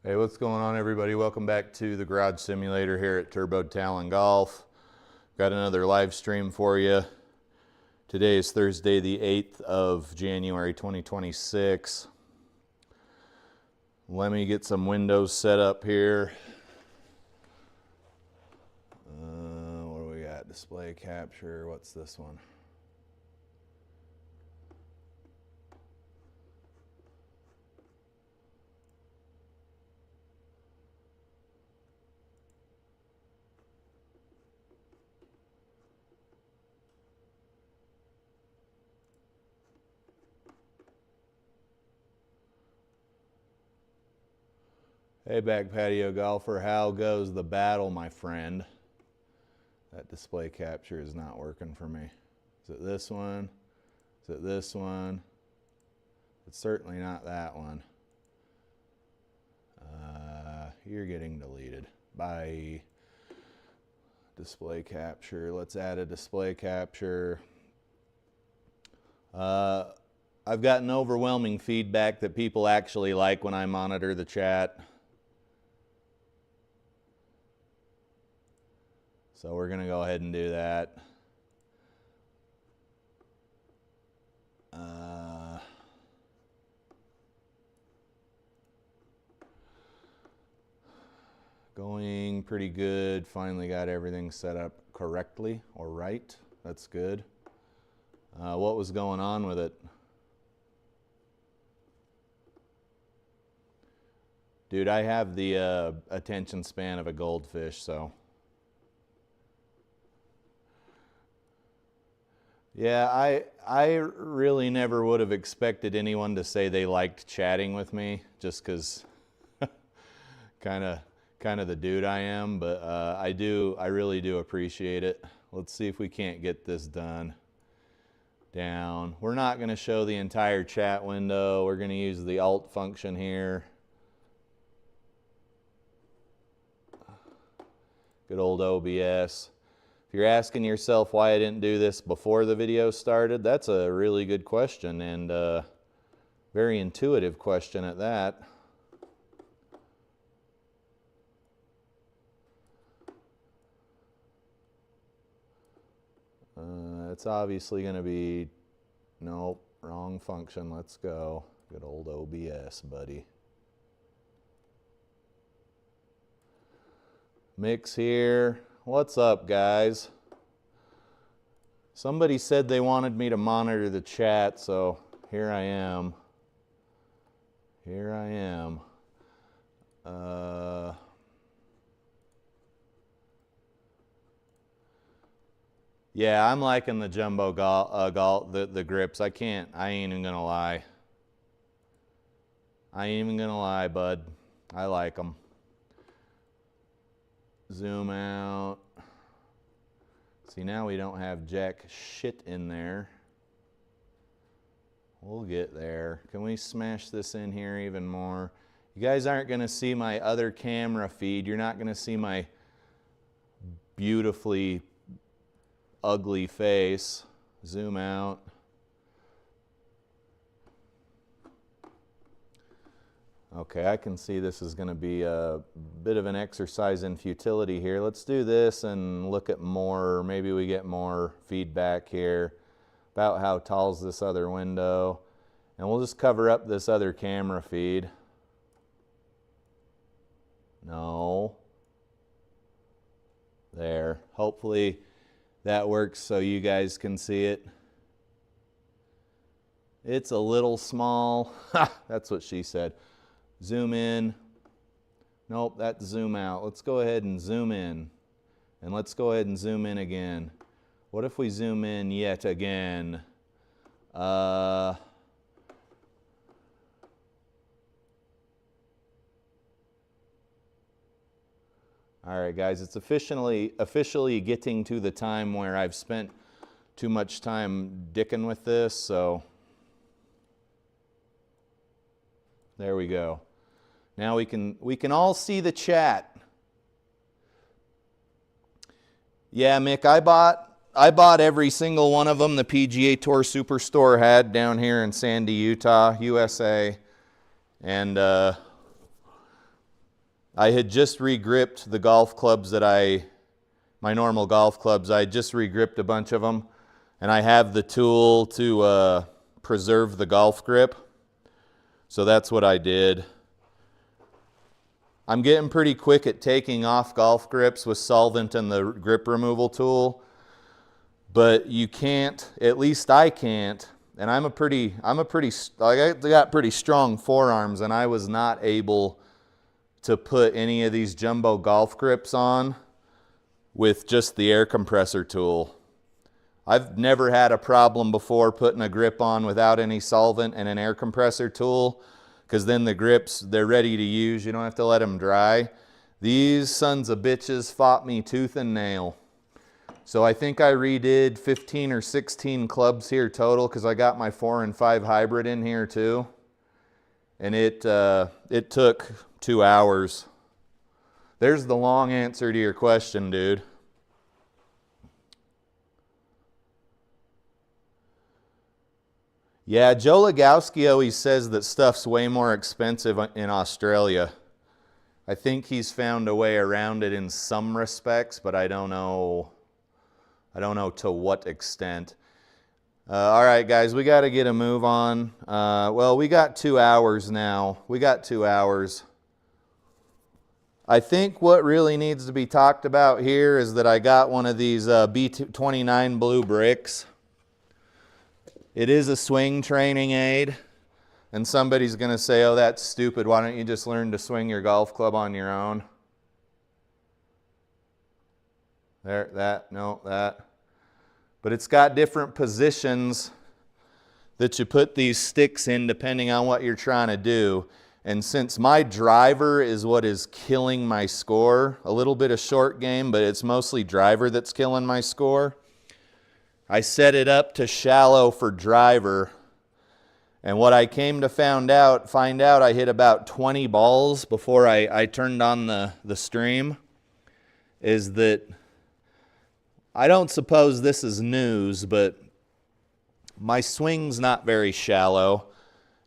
Hey, what's going on, everybody? Welcome back to the Garage Simulator here at Turbo Talon Golf. Got another live stream for you. Today is Thursday, the 8th of January, 2026. Let me get some windows set up here. What do we got? Display capture. What's this one? Hey, back patio golfer, how goes the battle, my friend? That display capture is not working for me. Is it this one? Is it this one? It's certainly not that one. You're getting deleted. Bye. Display capture. Let's add a display capture. I've gotten overwhelming feedback that people actually like when I monitor the chat. So we're going to go ahead and do that. Going pretty good. Finally got everything set up correctly or right. That's good. What was going on with it? Dude, I have the attention span of a goldfish, so. Yeah, I really never would have expected anyone to say they liked chatting with me, just because kind of the dude I am, but I really do appreciate it. Let's see if we can't get this done. Down. We're not going to show the entire chat window. We're going to use the Alt function here. Good old OBS. If you're asking yourself why I didn't do this before the video started, that's a really good question, and very intuitive question at that. It's obviously going to be, nope, wrong function. Let's go. Good old OBS, buddy. Mix here. What's up, guys? Somebody said they wanted me to monitor the chat, so here I am. Here I am. Yeah, I'm liking the jumbo the grips. I ain't even gonna lie. I ain't even gonna lie, bud. I like them. Zoom out. See, now we don't have jack shit in there. We'll get there. Can we smash this in here even more? You guys aren't going to see my other camera feed. You're not going to see my beautifully ugly face. Zoom out. Okay, I can see this is going to be a bit of an exercise in futility here. Let's do this and look at more. Maybe we get more feedback here about how tall is this other window. And we'll just cover up this other camera feed. No. There. Hopefully that works so you guys can see it. It's a little small. That's what she said. Zoom in. Nope, that's zoom out. Let's go ahead and zoom in. And let's go ahead and zoom in again. What if we zoom in yet again? All right, guys, it's officially getting to the time where I've spent too much time dicking with this, so there we go. Now we can all see the chat. Yeah, Mick, I bought every single one of them the PGA Tour Superstore had down here in Sandy, Utah, USA. And I had just regripped the golf clubs my normal golf clubs. I just regripped a bunch of them, and I have the tool to preserve the golf grip. So that's what I did. I'm getting pretty quick at taking off golf grips with solvent and the grip removal tool, but you can't, at least I can't, and I got pretty strong forearms, and I was not able to put any of these jumbo golf grips on with just the air compressor tool. I've never had a problem before putting a grip on without any solvent and an air compressor tool, because then the grips, they're ready to use. You don't have to let them dry. These sons of bitches fought me tooth and nail. So I think I redid 15 or 16 clubs here total, because I got my 4 and 5 hybrid in here too. And it took 2 hours. There's the long answer to your question, dude. Yeah, Joe Legowski always says that stuff's way more expensive in Australia. I think he's found a way around it in some respects, but I don't know to what extent. All right, guys, we got to get a move on. Well, we got 2 hours now. We got 2 hours. I think what really needs to be talked about here is that I got one of these B29 blue bricks. It is a swing training aid, and somebody's going to say, oh, that's stupid. Why don't you just learn to swing your golf club on your own? There, that, no, that. But it's got different positions that you put these sticks in depending on what you're trying to do. And since my driver is what is killing my score, a little bit of short game, but it's mostly driver that's killing my score, I set it up to shallow for driver, and what I came to find out I hit about 20 balls before I turned on the stream, is that I don't suppose this is news, but my swing's not very shallow,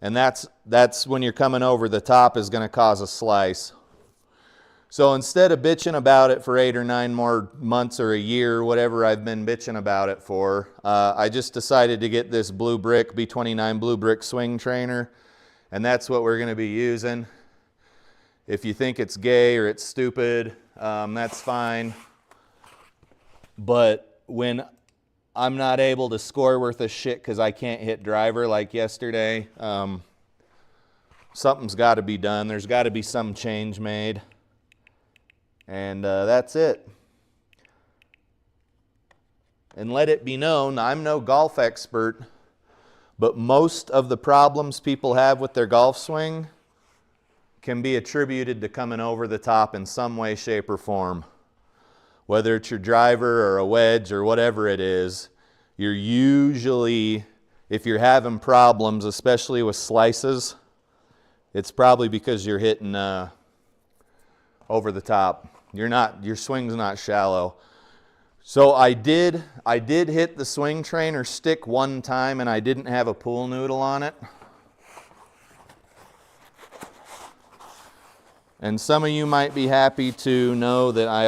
and that's when you're coming over the top is going to cause a slice. So instead of bitching about it for 8 or 9 more months or a year, whatever I've been bitching about it for, I just decided to get this blue brick, B29 blue brick swing trainer, and that's what we're going to be using. If you think it's gay or it's stupid, that's fine. But when I'm not able to score worth a shit because I can't hit driver like yesterday, something's got to be done. There's got to be some change made. And that's it. And let it be known, I'm no golf expert, but most of the problems people have with their golf swing can be attributed to coming over the top in some way, shape, or form. Whether it's your driver or a wedge or whatever it is, you're usually, if you're having problems, especially with slices, it's probably because you're hitting over the top. Your swing's not shallow. So I did hit the swing trainer stick one time, and I didn't have a pool noodle on it. And some of you might be happy to know that I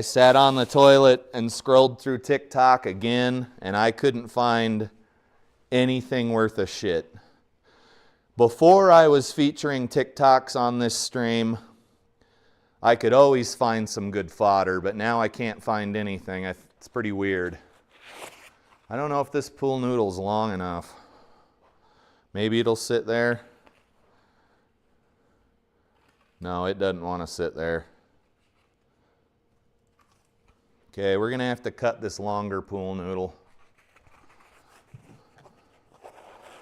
sat on the toilet and scrolled through TikTok again, and I couldn't find anything worth a shit. Before I was featuring TikToks on this stream, I could always find some good fodder, but now I can't find anything. It's pretty weird. I don't know if this pool noodle's long enough. Maybe it'll sit there. No, it doesn't want to sit there. Okay, we're going to have to cut this longer pool noodle.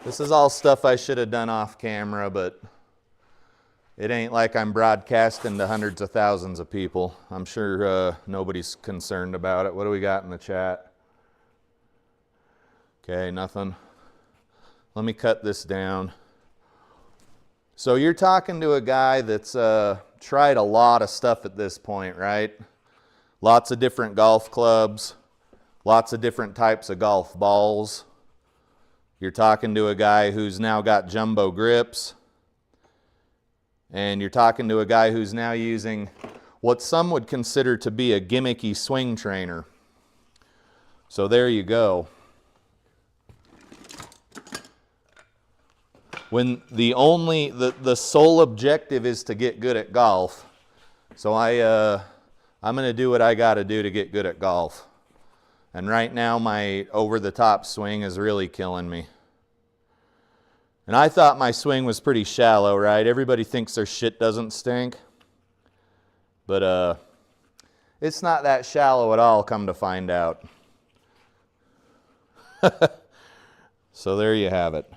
This is all stuff I should have done off camera, but it ain't like I'm broadcasting to hundreds of thousands of people. I'm sure nobody's concerned about it. What do we got in the chat? Okay, nothing. Let me cut this down. So you're talking to a guy that's tried a lot of stuff at this point, right? Lots of different golf clubs, lots of different types of golf balls. You're talking to a guy who's now got jumbo grips. And you're talking to a guy who's now using what some would consider to be a gimmicky swing trainer. So there you go. When the sole objective is to get good at golf. So I'm going to do what I got to do to get good at golf. And right now my over-the-top swing is really killing me. And I thought my swing was pretty shallow, right? Everybody thinks their shit doesn't stink. But it's not that shallow at all, come to find out. So there you have it.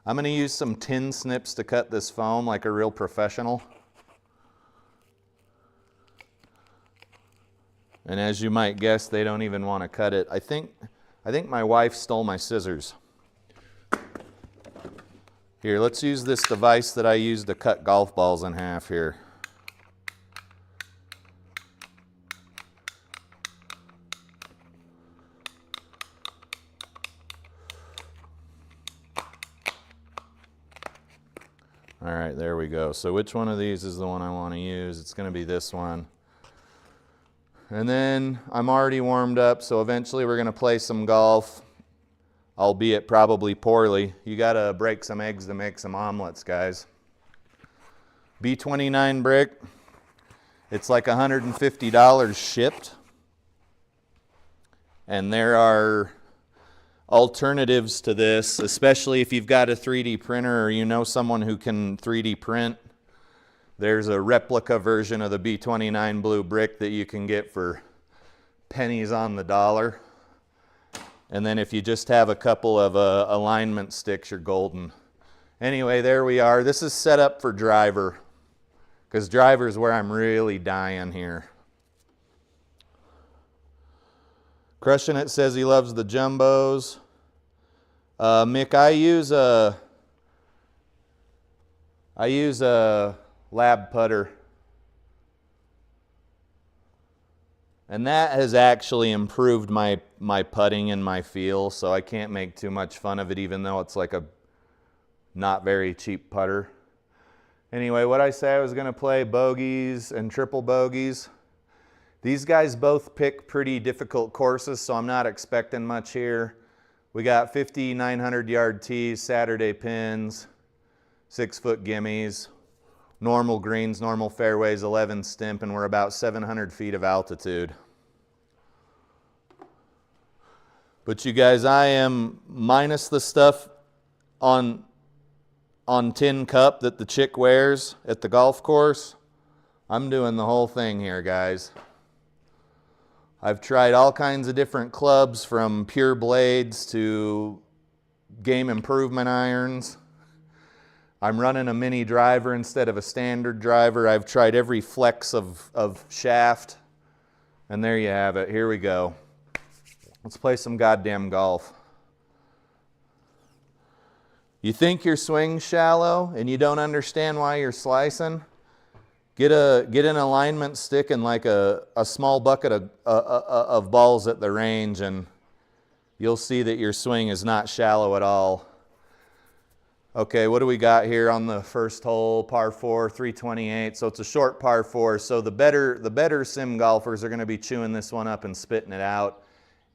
I'm going to use some tin snips to cut this foam like a real professional. And as you might guess, they don't even want to cut it. I think my wife stole my scissors. Here, let's use this device that I use to cut golf balls in half here. All right, there we go. So which one of these is the one I want to use? It's going to be this one. And then I'm already warmed up, so eventually we're going to play some golf, albeit probably poorly. You got to break some eggs to make some omelets, guys. B29 brick. It's like $150 shipped. And there are alternatives to this, especially if you've got a 3D printer or you know someone who can 3D print. There's a replica version of the B29 blue brick that you can get for pennies on the dollar. And then if you just have a couple of alignment sticks, you're golden. Anyway, there we are. This is set up for driver, because driver is where I'm really dying here. Crushing It says he loves the jumbos. Mick, I use a lab putter, and that has actually improved my putting and my feel, so I can't make too much fun of it, even though it's like a not very cheap putter. Anyway, what I say I was going to play bogeys and triple bogeys. These guys both pick pretty difficult courses, so I'm not expecting much here. We got 50 900-yard tees, Saturday pins, 6-foot gimmies, normal greens, normal fairways, 11 stimp, and we're about 700 feet of altitude. But you guys, I am minus the stuff on tin cup that the chick wears at the golf course. I'm doing the whole thing here, guys. I've tried all kinds of different clubs, from pure blades to game improvement irons. I'm running a mini driver instead of a standard driver. I've tried every flex of shaft. And there you have it. Here we go. Let's play some goddamn golf. You think your swing's shallow and you don't understand why you're slicing? Get an alignment stick and like a small bucket of balls at the range, and you'll see that your swing is not shallow at all. Okay, what do we got here on the first hole? Par 4, 328. So it's a short par 4. So the better sim golfers are going to be chewing this one up and spitting it out.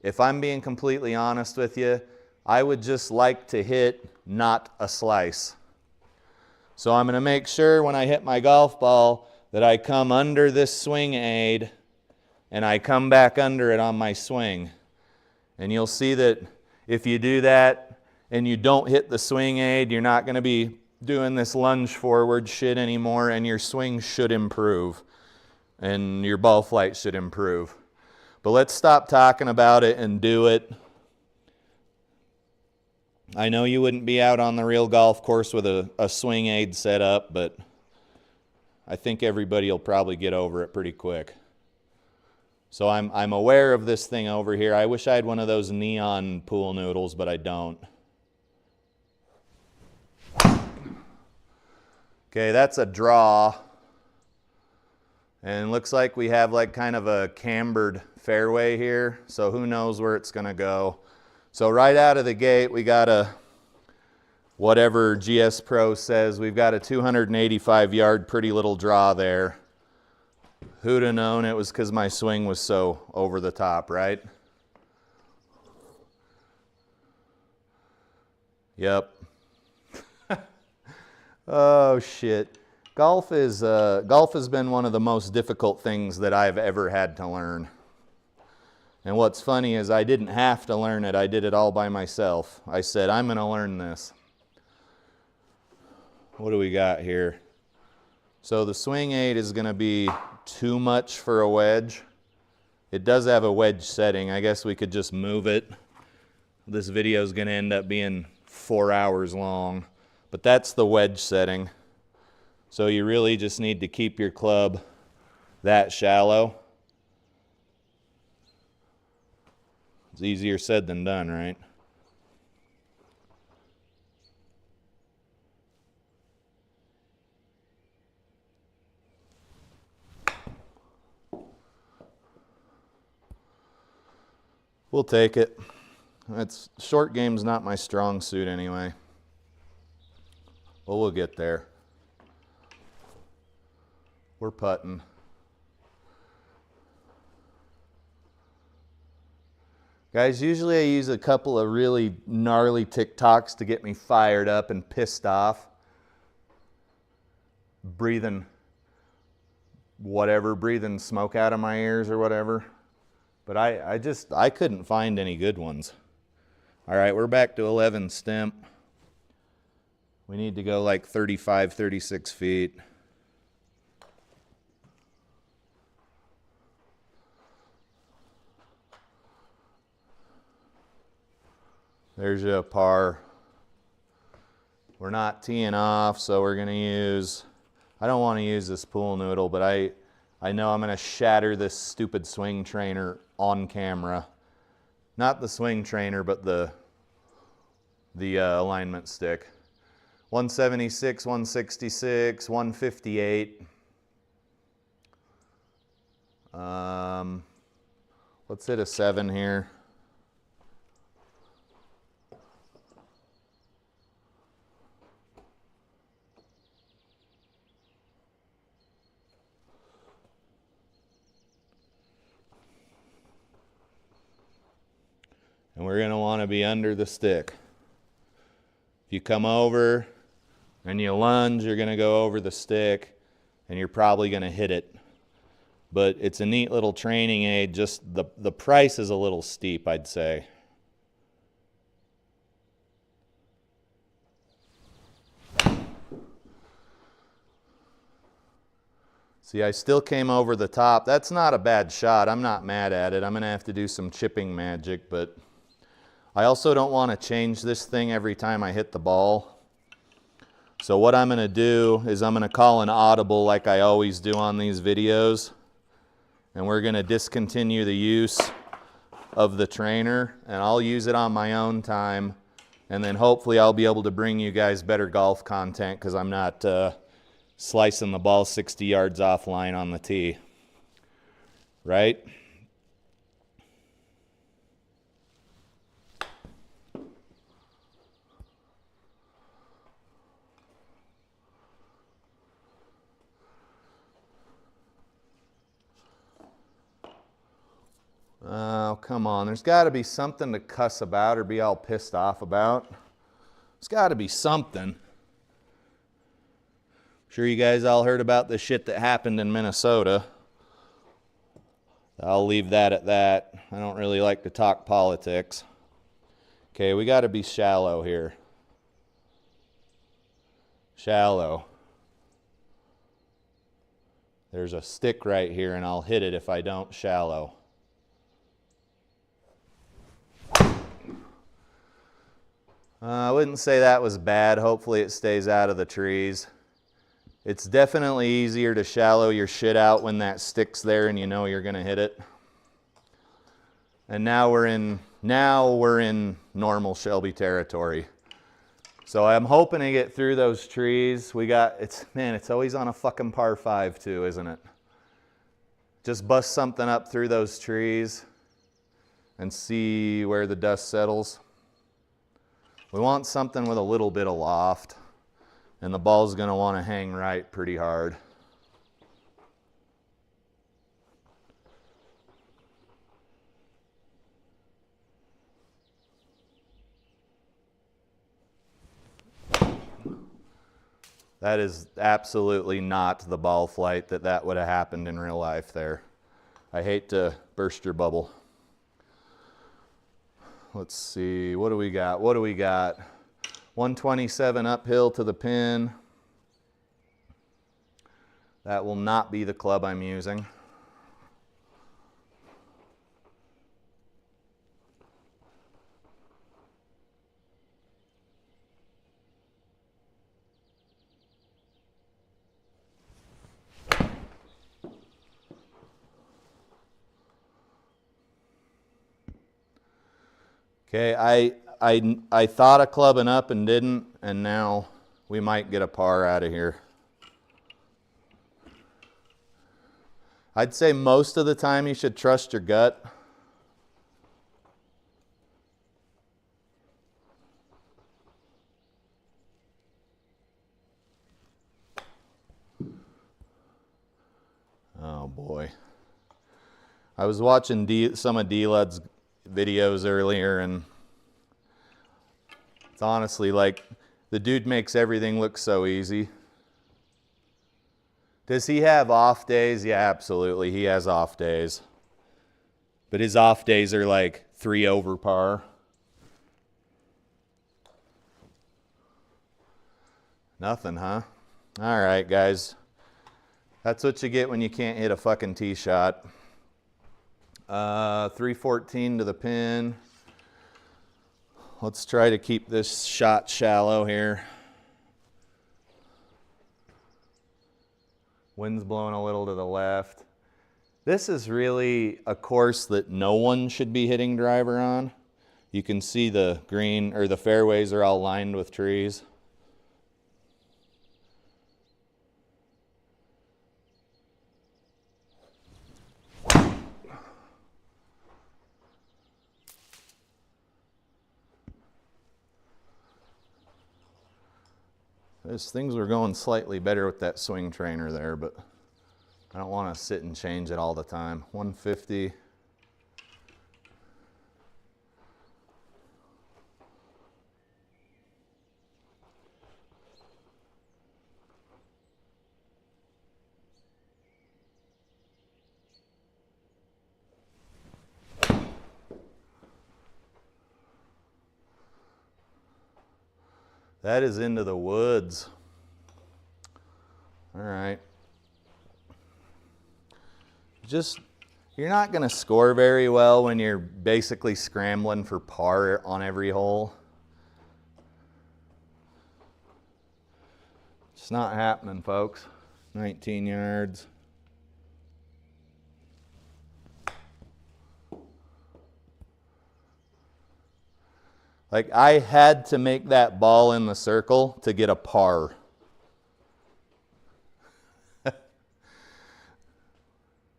If I'm being completely honest with you, I would just like to hit not a slice. So I'm going to make sure when I hit my golf ball that I come under this swing aid and I come back under it on my swing. And you'll see that if you do that and you don't hit the swing aid, you're not going to be doing this lunge forward shit anymore, and your swing should improve and your ball flight should improve. But let's stop talking about it and do it. I know you wouldn't be out on the real golf course with a swing aid set up, but I think everybody will probably get over it pretty quick. So I'm aware of this thing over here. I wish I had one of those neon pool noodles, but I don't. Okay, that's a draw. And it looks like we have like kind of a cambered fairway here, so who knows where it's going to go. So right out of the gate, we got a whatever GS Pro says. We've got a 285 yard pretty little draw there. Who'd have known it was because my swing was so over the top, right? Yep. Oh shit. Golf has been one of the most difficult things that I've ever had to learn. And what's funny is I didn't have to learn it. I did it all by myself. I said, I'm going to learn this. What do we got here? So the swing aid is going to be too much for a wedge. It does have a wedge setting. I guess we could just move it. This video is going to end up being 4 hours long. But that's the wedge setting. So you really just need to keep your club that shallow. It's easier said than done, right? We'll take it. Short game's not my strong suit anyway. But we'll get there. We're putting. Guys, usually I use a couple of really gnarly TikToks to get me fired up and pissed off. Breathing smoke out of my ears or whatever. But I couldn't find any good ones. All right, we're back to 11 stimp. We need to go like 35, 36 feet. There's a par. We're not teeing off, so we're going to use, I don't want to use this pool noodle, but I know I'm going to shatter this stupid swing trainer on camera. Not the swing trainer, but the alignment stick. 176, 166, 158. Let's hit a 7 here. And we're going to want to be under the stick. If you come over and you lunge, you're going to go over the stick and you're probably going to hit it. But it's a neat little training aid. Just the price is a little steep, I'd say. See, I still came over the top. That's not a bad shot. I'm not mad at it. I'm going to have to do some chipping magic, but I also don't want to change this thing every time I hit the ball. So what I'm going to do is I'm going to call an audible like I always do on these videos. And we're going to discontinue the use of the trainer. And I'll use it on my own time. And then hopefully I'll be able to bring you guys better golf content because I'm not slicing the ball 60 yards offline on the tee. Right? Oh, come on. There's got to be something to cuss about or be all pissed off about. There's got to be something. I'm sure you guys all heard about the shit that happened in Minnesota. I'll leave that at that. I don't really like to talk politics. Okay, we got to be shallow here. Shallow. There's a stick right here, and I'll hit it if I don't shallow. I wouldn't say that was bad. Hopefully it stays out of the trees. It's definitely easier to shallow your shit out when that stick's there and you know you're going to hit it. And now we're in normal Shelby territory. So I'm hoping to get through those trees. It's always on a fucking par 5 too, isn't it? Just bust something up through those trees and see where the dust settles. We want something with a little bit of loft, and the ball's going to want to hang right pretty hard. That is absolutely not the ball flight that would have happened in real life there. I hate to burst your bubble. Let's see, what do we got? 127 uphill to the pin. That will not be the club I'm using. Okay, I thought of clubbing up and didn't, and now we might get a par out of here. I'd say most of the time you should trust your gut. Oh boy. I was watching some of D-Lud's videos earlier, and it's honestly like the dude makes everything look so easy. Does he have off days? Yeah, absolutely. He has off days. But his off days are like 3 over par. Nothing, huh? All right, guys. That's what you get when you can't hit a fucking tee shot. 314 to the pin. Let's try to keep this shot shallow here. Wind's blowing a little to the left. This is really a course that no one should be hitting driver on. You can see the green, or the fairways are all lined with trees. Things were going slightly better with that swing trainer there, but I don't want to sit and change it all the time. 150. That is into the woods. All right. You're not going to score very well when you're basically scrambling for par on every hole. It's not happening, folks. 19 yards. Like, I had to make that ball in the circle to get a par.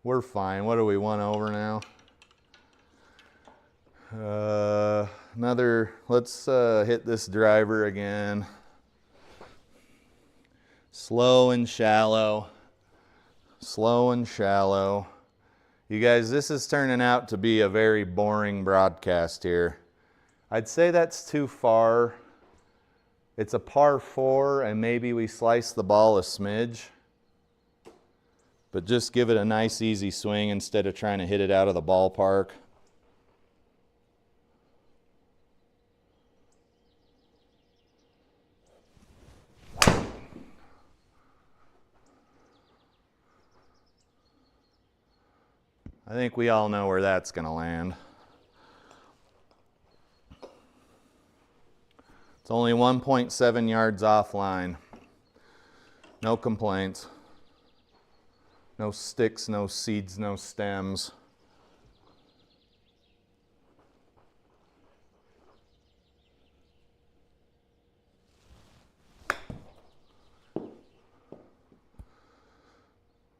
We're fine. What are we, 1 over now? Let's hit this driver again. Slow and shallow. Slow and shallow. You guys, this is turning out to be a very boring broadcast here. I'd say that's too far. It's a par 4, and maybe we slice the ball a smidge. But just give it a nice easy swing instead of trying to hit it out of the ballpark. I think we all know where that's going to land. It's only 1.7 yards offline. No complaints. No sticks, no seeds, no stems.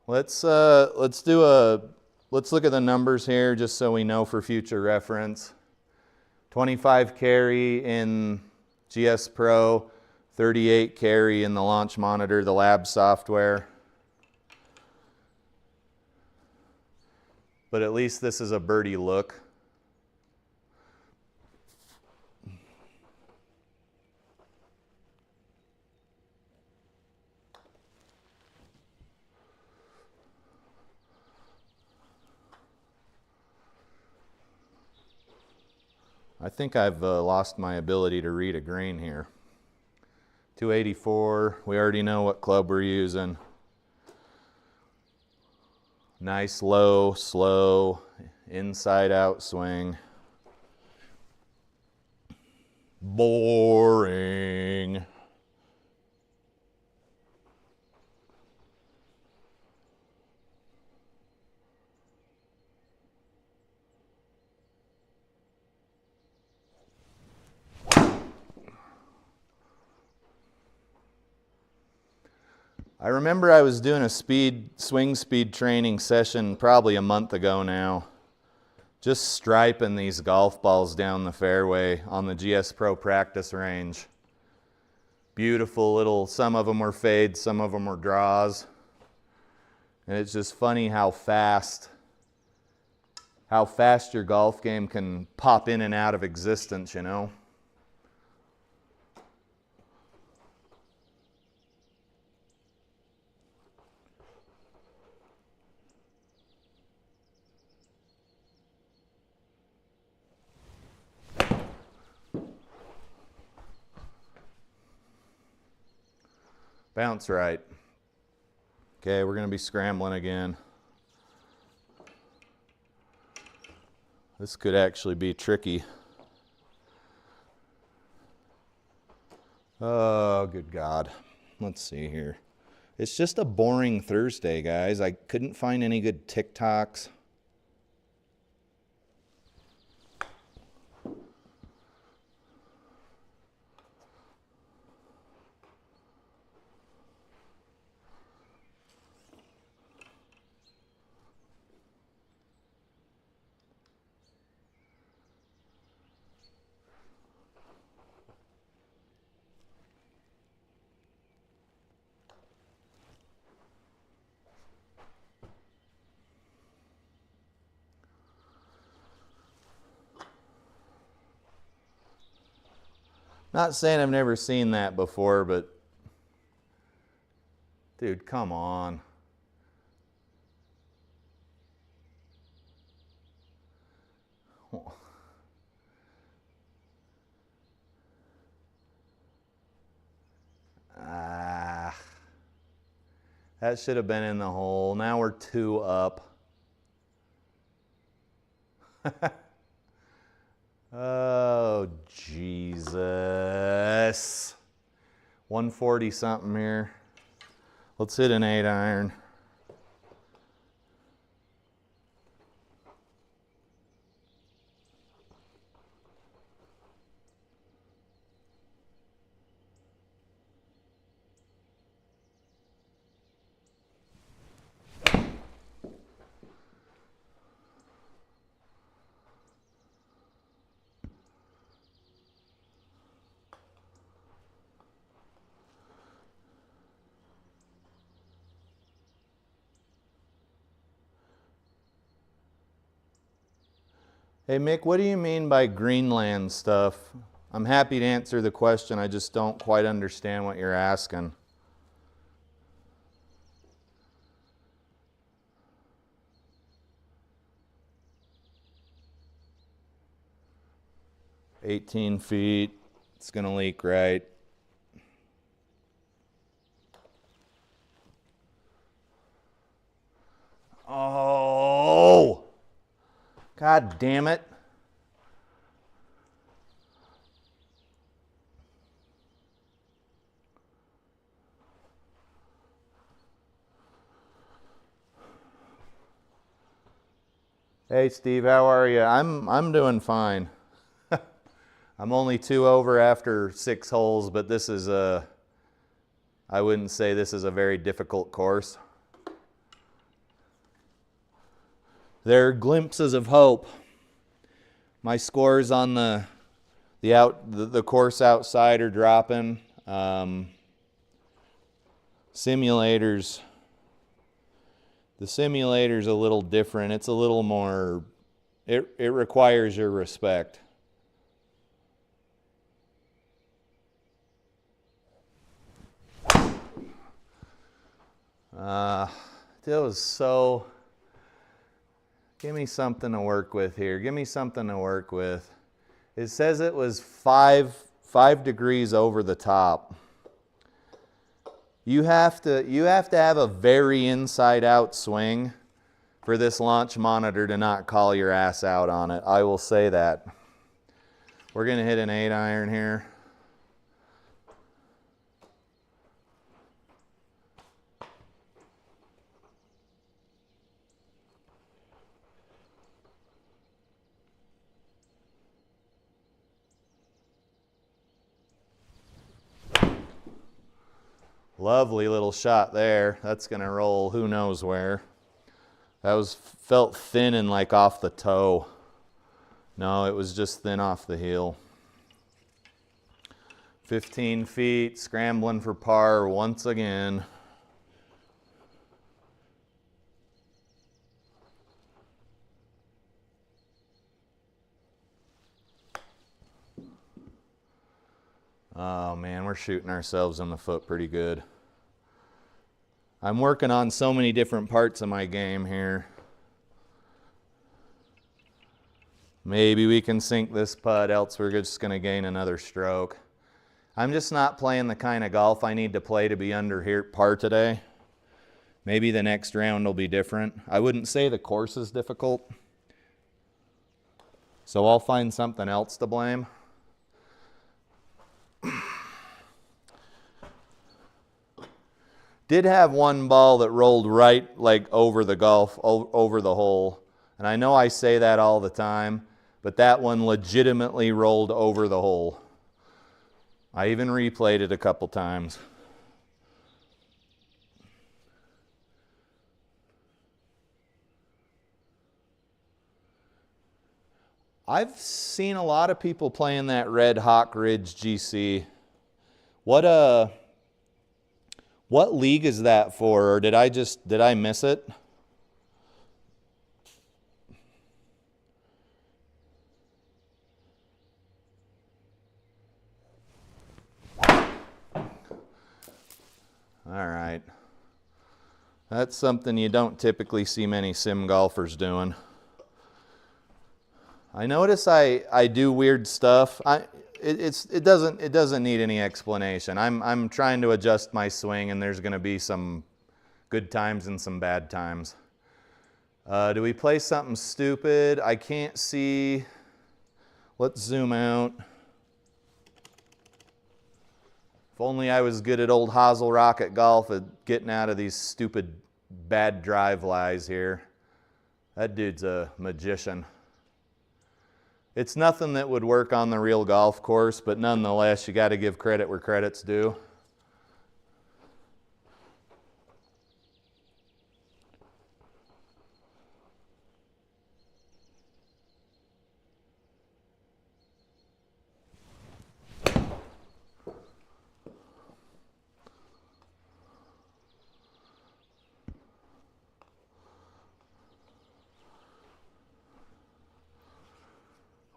Let's look at the numbers here just so we know for future reference. 25 carry in SGPRO 38 carry in the launch monitor, the lab software. But at least this is a birdie look. I think I've lost my ability to read a grain here. 284, we already know what club we're using. Nice low, slow, inside out swing. Boring. I remember I was doing a swing speed training session probably a month ago now, just striping these golf balls down the fairway on the SGPRO practice range. Beautiful little, some of them were fades, some of them were draws. And it's just funny how fast your golf game can pop in and out of existence, you know? Bounce right. Okay, we're going to be scrambling again. This could actually be tricky. Oh, good God. Let's see here. It's just a boring Thursday, guys. I couldn't find any good TikToks. Not saying I've never seen that before, but dude, come on. That should have been in the hole. Now we're 2 up. Oh, Jesus. 140 something here. Let's hit an 8-iron. Hey Mick, what do you mean by Greenland stuff? I'm happy to answer the question, I just don't quite understand what you're asking. "18 feet, it's gonna leak right." Oh! God damn it. Hey Steve, how are you? I'm doing fine. I'm only 2 over after 6 holes, but this is I wouldn't say this is a very difficult course. There are glimpses of hope. My scores on the the course outside are dropping. Simulators. The simulator's a little different. It's a little more, it requires your respect. That was so, give me something to work with here. Give me something to work with. It says it was 5 degrees over the top. You have to have a very inside out swing for this launch monitor to not call your ass out on it. I will say that. We're going to hit an 8-iron here. Lovely little shot there. That's going to roll who knows where. That felt thin and like off the toe. No, it was just thin off the heel. 15 feet, scrambling for par once again. Oh man, we're shooting ourselves in the foot pretty good. I'm working on so many different parts of my game here. Maybe we can sink this putt, else we're just going to gain another stroke. I'm just not playing the kind of golf I need to play to be under here par today. Maybe the next round will be different. I wouldn't say the course is difficult, so I'll find something else to blame. Did have one ball that rolled right like over the over the hole. And I know I say that all the time, but that one legitimately rolled over the hole. I even replayed it a couple times. I've seen a lot of people playing that red Hawk Ridge GC. What league is that for, or did I miss it? All right. That's something you don't typically see many sim golfers doing. I notice I do weird stuff. It doesn't need any explanation. I'm trying to adjust my swing, and there's going to be some good times and some bad times. Do we play something stupid? I can't see. Let's zoom out. If only I was good at old Hosel Rocket Golf at getting out of these stupid bad drive lies here. That dude's a magician. It's nothing that would work on the real golf course, but nonetheless, you got to give credit where credit's due.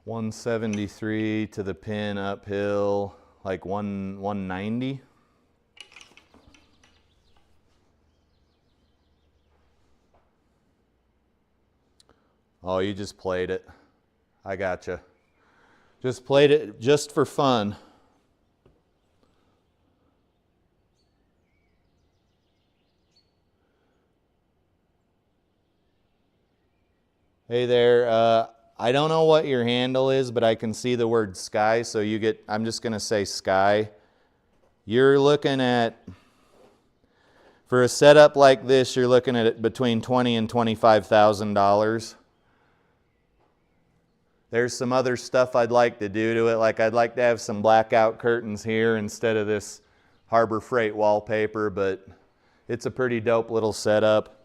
.173 to the pin uphill, like 190. Oh, you just played it. I gotcha. Just played it just for fun. Hey there, I don't know what your handle is, but I can see the word Sky, so you get, I'm just going to say Sky. You're looking at, for a setup like this, you're looking at it between $20,000 and $25,000. There's some other stuff I'd like to do to it, like I'd like to have some blackout curtains here instead of this Harbor Freight wallpaper, but it's a pretty dope little setup.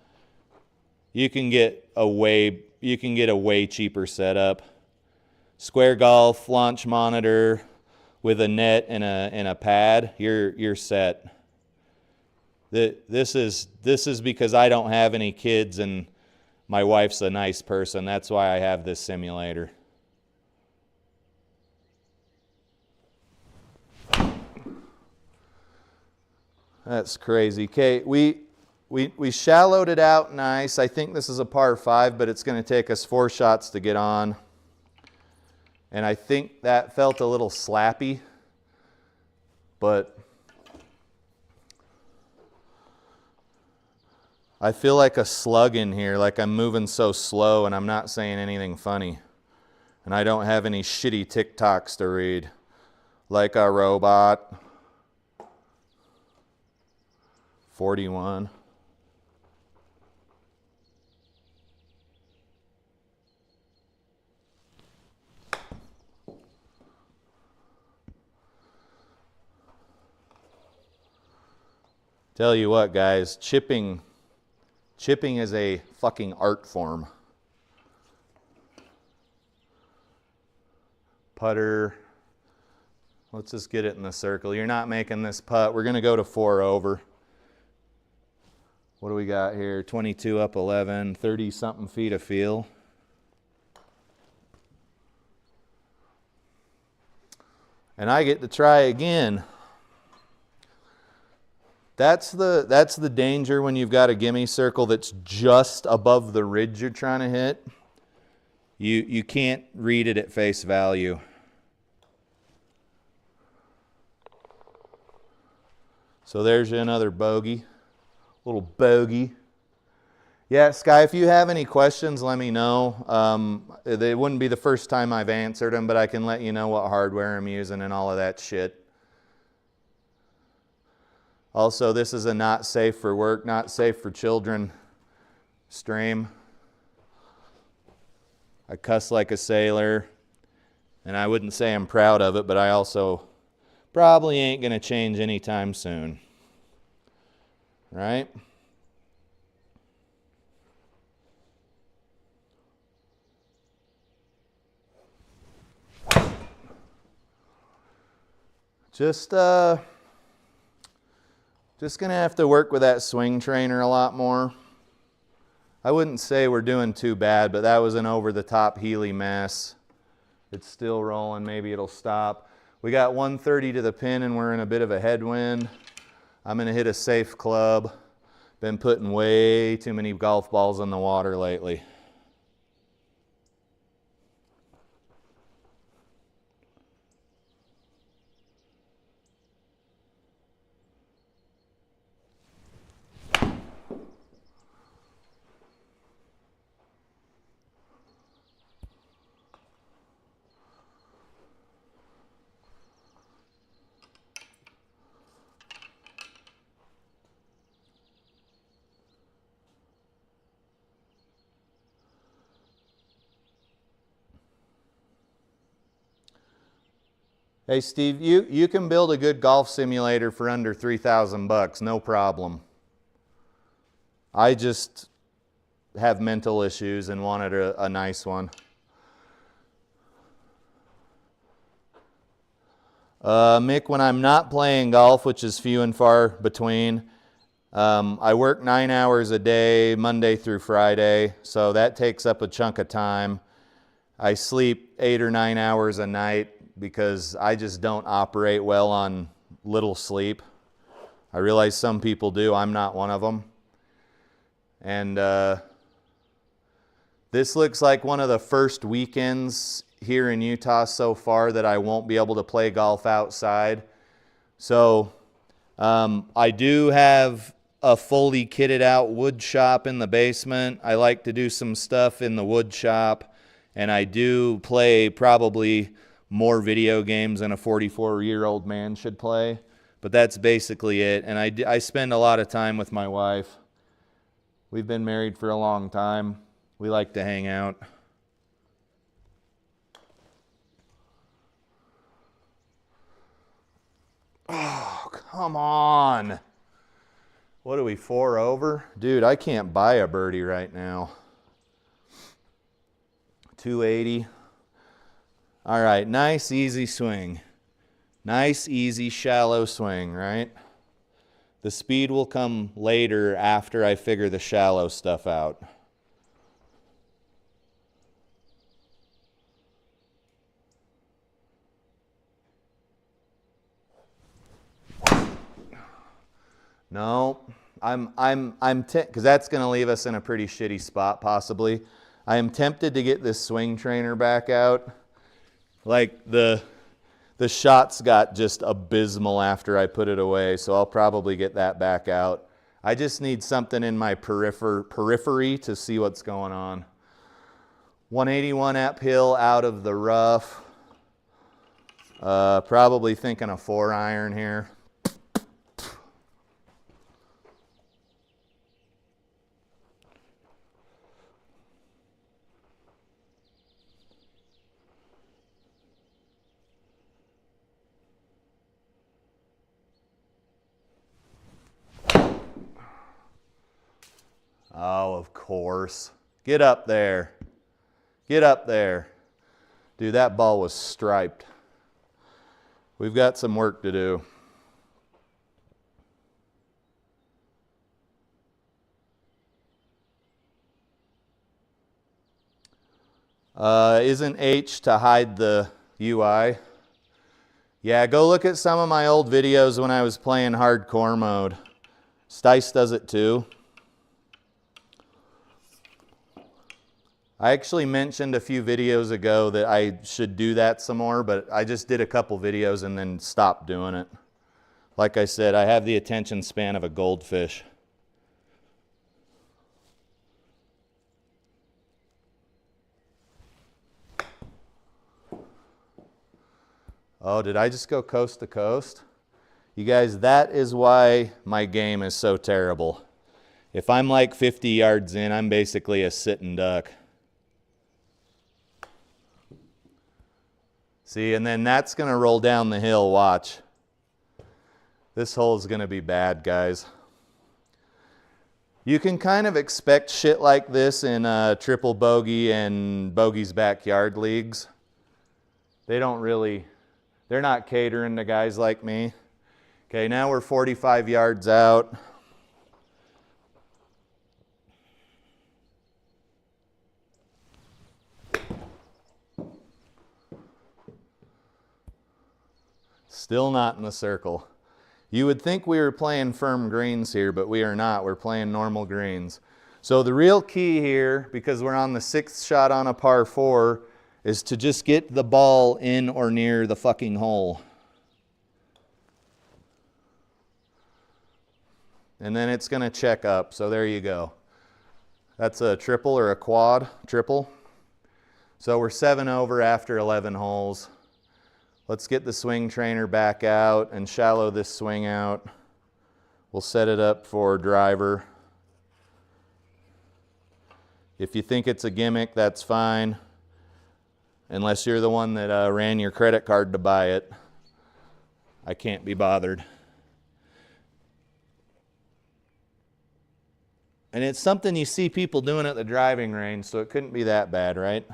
You can get a way cheaper setup. square golf launch monitor with a net and a pad, you're set. This is because I don't have any kids and my wife's a nice person. That's why I have this simulator. That's crazy. Okay, we shallowed it out nice. I think this is a par 5, but it's going to take us 4 shots to get on. And I think that felt a little slappy, but I feel like a slug in here, like I'm moving so slow and I'm not saying anything funny. And I don't have any shitty TikToks to read. Like a robot. 41. Tell you what, guys, chipping is a fucking art form. Putter. Let's just get it in the circle. You're not making this putt. We're going to go to 4 over. What do we got here? 22 up 11, 30-something feet of feel. And I get to try again. That's the danger when you've got a gimme circle that's just above the ridge you're trying to hit. You can't read it at face value. So there's another bogey. Little bogey. Yeah, Sky, if you have any questions, let me know. It wouldn't be the first time I've answered them, but I can let you know what hardware I'm using and all of that shit. Also, this is a not safe for work, not safe for children stream. I cuss like a sailor, and I wouldn't say I'm proud of it, but I also probably ain't going to change anytime soon. Right? Just going to have to work with that swing trainer a lot more. I wouldn't say we're doing too bad, but that was an over-the-top Healy mess. It's still rolling. Maybe it'll stop. We got 130 to the pin, and we're in a bit of a headwind. I'm going to hit a safe club. Been putting way too many golf balls in the water lately. Hey Steve, you can build a good golf simulator for under 3,000 bucks, no problem. I just have mental issues and wanted a nice one. Mick, when I'm not playing golf, which is few and far between, I work 9 hours a day, Monday through Friday, so that takes up a chunk of time. I sleep 8 or 9 hours a night because I just don't operate well on little sleep. I realize some people do. I'm not one of them. And this looks like one of the first weekends here in Utah so far that I won't be able to play golf outside. So I do have a fully kitted out wood shop in the basement. I like to do some stuff in the wood shop, and I do play probably more video games than a 44-year-old man should play. But that's basically it. And I spend a lot of time with my wife. We've been married for a long time. We like to hang out. Oh, come on. What are we, 4 over? Dude, I can't buy a birdie right now. 280. All right, nice, easy swing. Nice, easy, shallow swing, right? The speed will come later after I figure the shallow stuff out. No, because that's going to leave us in a pretty shitty spot possibly. I am tempted to get this swing trainer back out. Like the shots got just abysmal after I put it away, so I'll probably get that back out. I just need something in my periphery to see what's going on. 181 uphill out of the rough. Probably thinking a 4-iron here. Oh, of course. Get up there. Get up there. Dude, that ball was striped. We've got some work to do. Isn't H to hide the UI? Yeah, go look at some of my old videos when I was playing hardcore mode. Stice does it too. I actually mentioned a few videos ago that I should do that some more, but I just did a couple videos and then stopped doing it. Like I said, I have the attention span of a goldfish. Oh, did I just go coast to coast? You guys, that is why my game is so terrible. If I'm like 50 yards in, I'm basically a sitting duck. See, and then that's going to roll down the hill, watch. This hole is going to be bad, guys. You can kind of expect shit like this in triple bogey and Bogey's backyard leagues. They're not catering to guys like me. Okay, now we're 45 yards out. Still not in the circle. You would think we were playing firm greens here, but we are not. We're playing normal greens. So the real key here, because we're on the 6th shot on a par 4, is to just get the ball in or near the fucking hole. And then it's going to check up. So there you go. That's a triple or a quad, triple. So we're 7 over after 11 holes. Let's get the swing trainer back out and shallow this swing out. We'll set it up for driver. If you think it's a gimmick, that's fine. Unless you're the one that ran your credit card to buy it. I can't be bothered. And it's something you see people doing at the driving range, so it couldn't be that bad, right?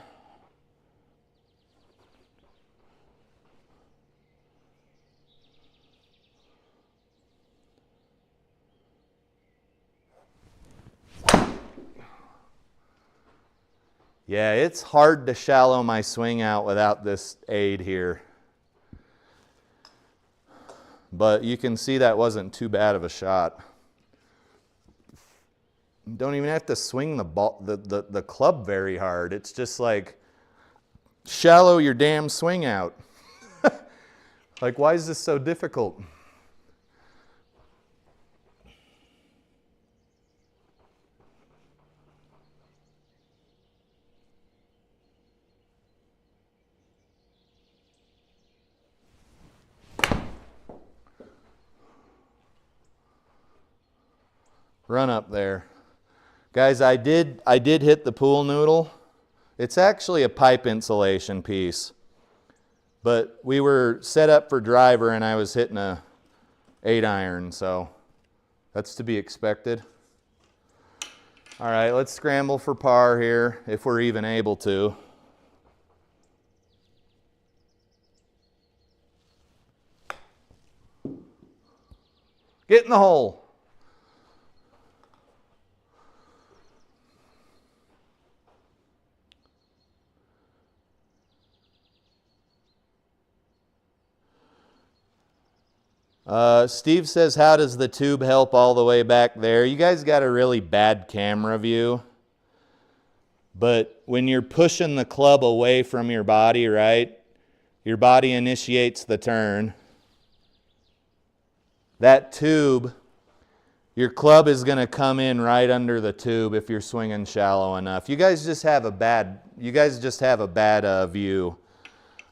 Yeah, it's hard to shallow my swing out without this aid here. But you can see that wasn't too bad of a shot. Don't even have to swing the ball, the club very hard. It's just like, shallow your damn swing out. Like, why is this so difficult? Run up there. Guys, I did hit the pool noodle. It's actually a pipe insulation piece. But we were set up for driver and I was hitting a 8-iron, so that's to be expected. All right, let's scramble for par here if we're even able to. Get in the hole. Steve says, how does the tube help all the way back there? You guys got a really bad camera view. But when you're pushing the club away from your body, right? Your body initiates the turn. That tube, your club is going to come in right under the tube if you're swinging shallow enough. You guys just have a bad view.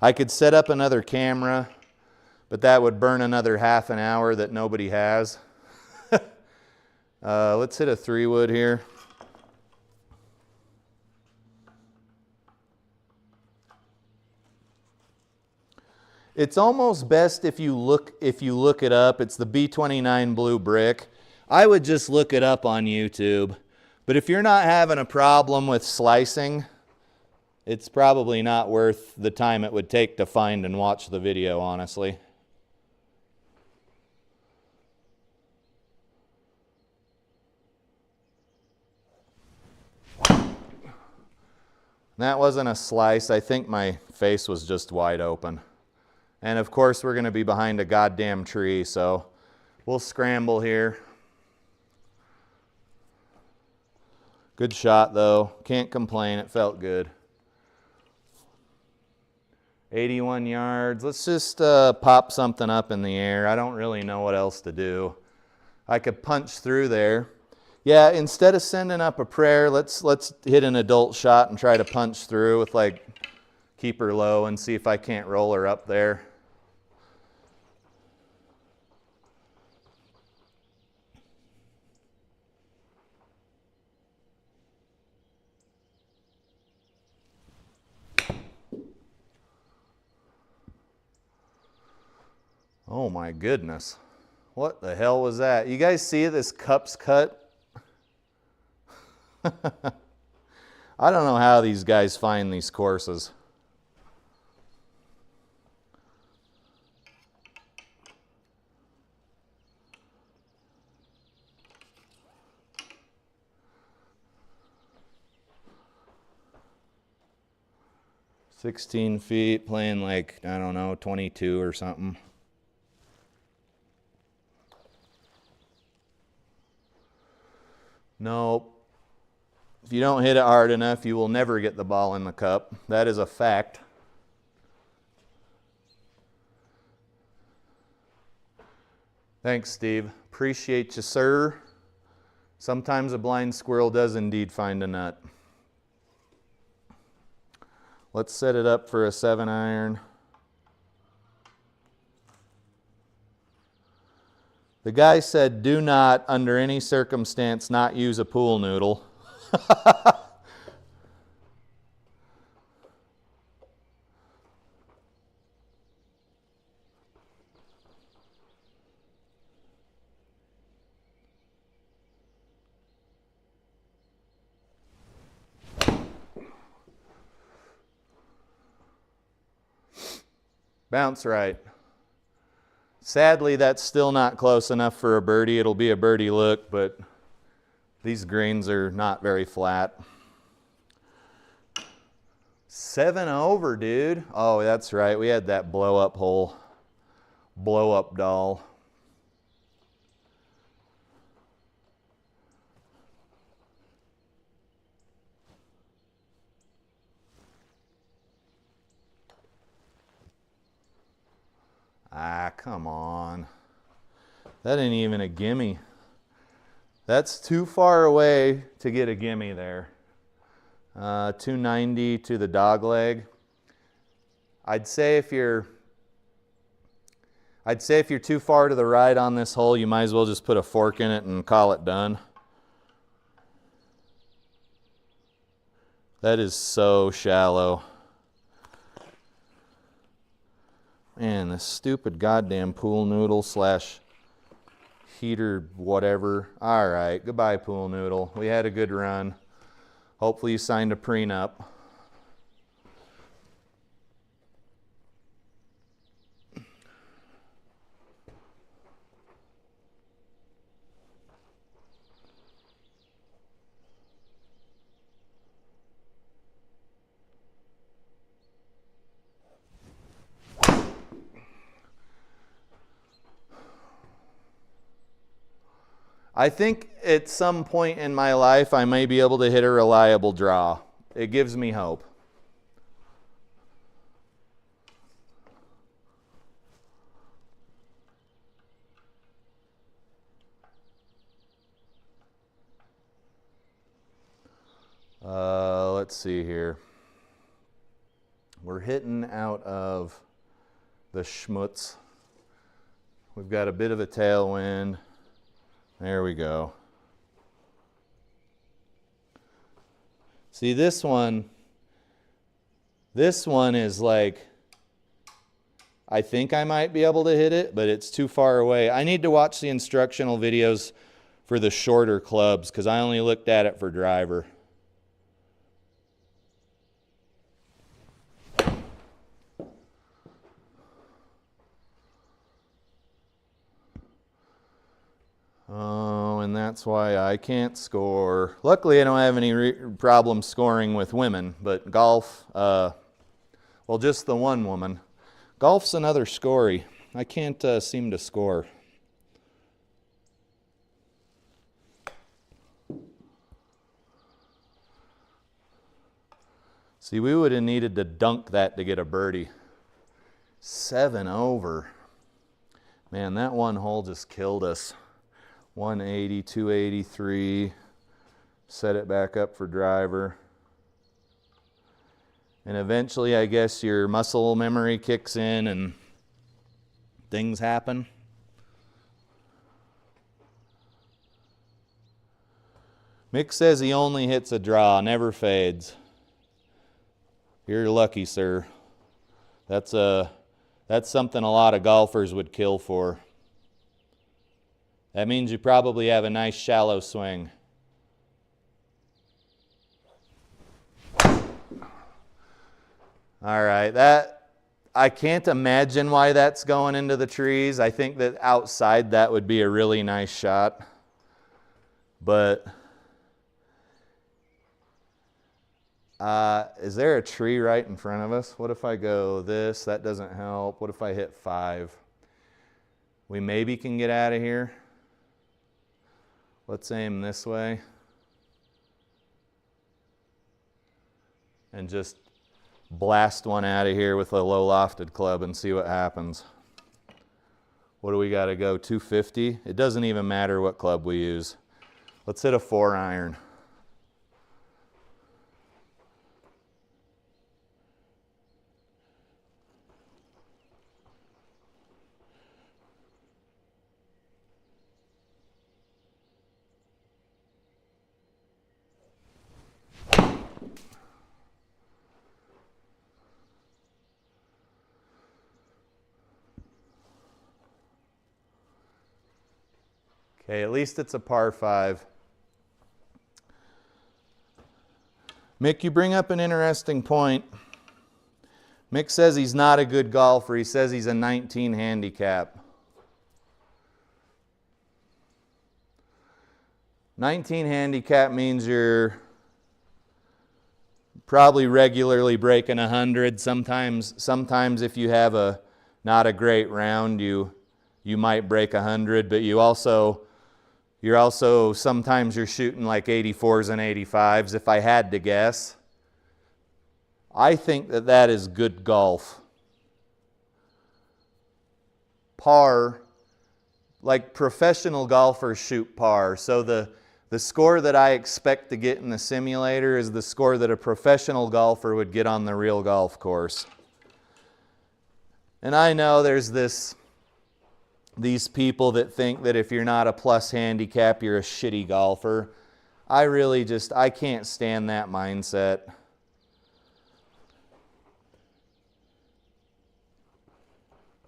I could set up another camera, but that would burn another half an hour that nobody has. Let's hit a 3-wood here. It's almost best if you look it up. It's the B29 blue brick. I would just look it up on YouTube. But if you're not having a problem with slicing, it's probably not worth the time it would take to find and watch the video, honestly. That wasn't a slice. I think my face was just wide open. And of course, we're going to be behind a goddamn tree, so we'll scramble here. Good shot, though. Can't complain. It felt good. 81 yards. Let's just pop something up in the air. I don't really know what else to do. I could punch through there. Yeah, instead of sending up a prayer, let's hit an adult shot and try to punch through with, like, keep her low and see if I can't roll her up there. Oh my goodness. What the hell was that? You guys see this cup's cut? I don't know how these guys find these courses. "16 feet, playing like, I don't know, 22 or something. Nope. If you don't hit it hard enough, you will never get the ball in the cup. That is a fact. Thanks, Steve. Appreciate you, sir. Sometimes a blind squirrel does indeed find a nut. Let's set it up for a 7-iron. The guy said, do not, under any circumstance, not use a pool noodle. Bounce right. Sadly, that's still not close enough for a birdie. It'll be a birdie look, but these greens are not very flat. 7 over, dude. Oh, that's right. We had that blow-up hole. Blow-up doll. Ah, come on. That ain't even a gimme. That's too far away to get a gimme there. 290 to the dog leg. I'd say if you're too far to the right on this hole, you might as well just put a fork in it and call it done. That is so shallow. Man, this stupid goddamn pool noodle slash heater whatever. All right, goodbye pool noodle. We had a good run. Hopefully you signed a prenup. I think at some point in my life I may be able to hit a reliable draw. It gives me hope. Let's see here. We're hitting out of the schmutz. We've got a bit of a tailwind. There we go. See, this one is like, I think I might be able to hit it, but it's too far away. I need to watch the instructional videos for the shorter clubs because I only looked at it for driver. Oh, and that's why I can't score. Luckily, I don't have any problem scoring with women, but golf, well, just the one woman. Golf's another story. I can't seem to score. See, we would have needed to dunk that to get a birdie. 7 over. Man, that one hole just killed us. 180, 283, set it back up for driver. And eventually, I guess your muscle memory kicks in and things happen. Mick says he only hits a draw, never fades. You're lucky, sir. That's something a lot of golfers would kill for. That means you probably have a nice shallow swing. All right, I can't imagine why that's going into the trees. I think that outside that would be a really nice shot. But is there a tree right in front of us? What if I go this? That doesn't help. What if I hit 5? We maybe can get out of here. Let's aim this way and just blast one out of here with a low lofted club and see what happens. What do we got to go, 250? It doesn't even matter what club we use. Let's hit a 4-iron. Okay, at least it's a par 5. Mick, you bring up an interesting point. Mick says he's not a good golfer. He says he's a 19 handicap. 19 handicap means you're probably regularly breaking 100. Sometimes if you have not a great round, you might break 100, but you're also sometimes you're shooting like 84s and 85s. If I had to guess, I think that is good golf. Par, like professional golfers shoot par. So the score that I expect to get in the simulator is the score that a professional golfer would get on the real golf course. And I know there's these people that think that if you're not a plus handicap, you're a shitty golfer. I can't stand that mindset.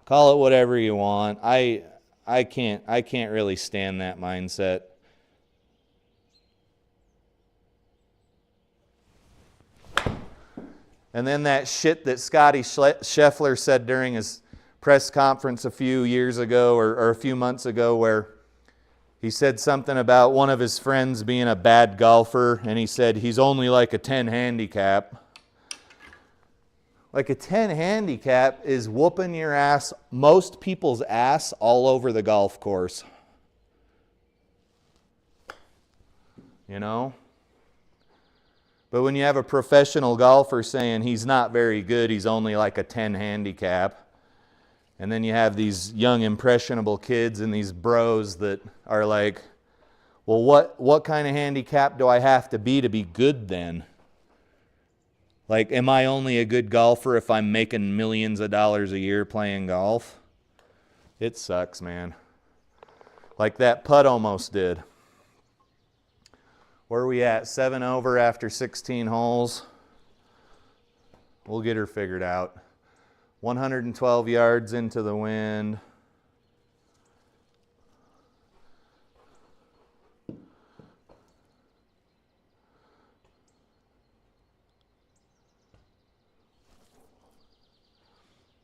Call it whatever you want. I can't really stand that mindset. And then that shit that Scotty Scheffler said during his press conference a few years ago or a few months ago, where he said something about one of his friends being a bad golfer, and he said he's only like a 10 handicap. Like a 10 handicap is whooping your ass, most people's ass, all over the golf course. you know? But when you have a professional golfer saying he's not very good, he's only like a 10 handicap, and then you have these young impressionable kids and these bros that are like, well, what kind of handicap do I have to be good then? Like, am I only a good golfer if I'm making millions of dollars a year playing golf? It sucks, man. Like that putt almost did. Where are we at? 7 over after 16 holes. We'll get her figured out. 112 yards into the wind.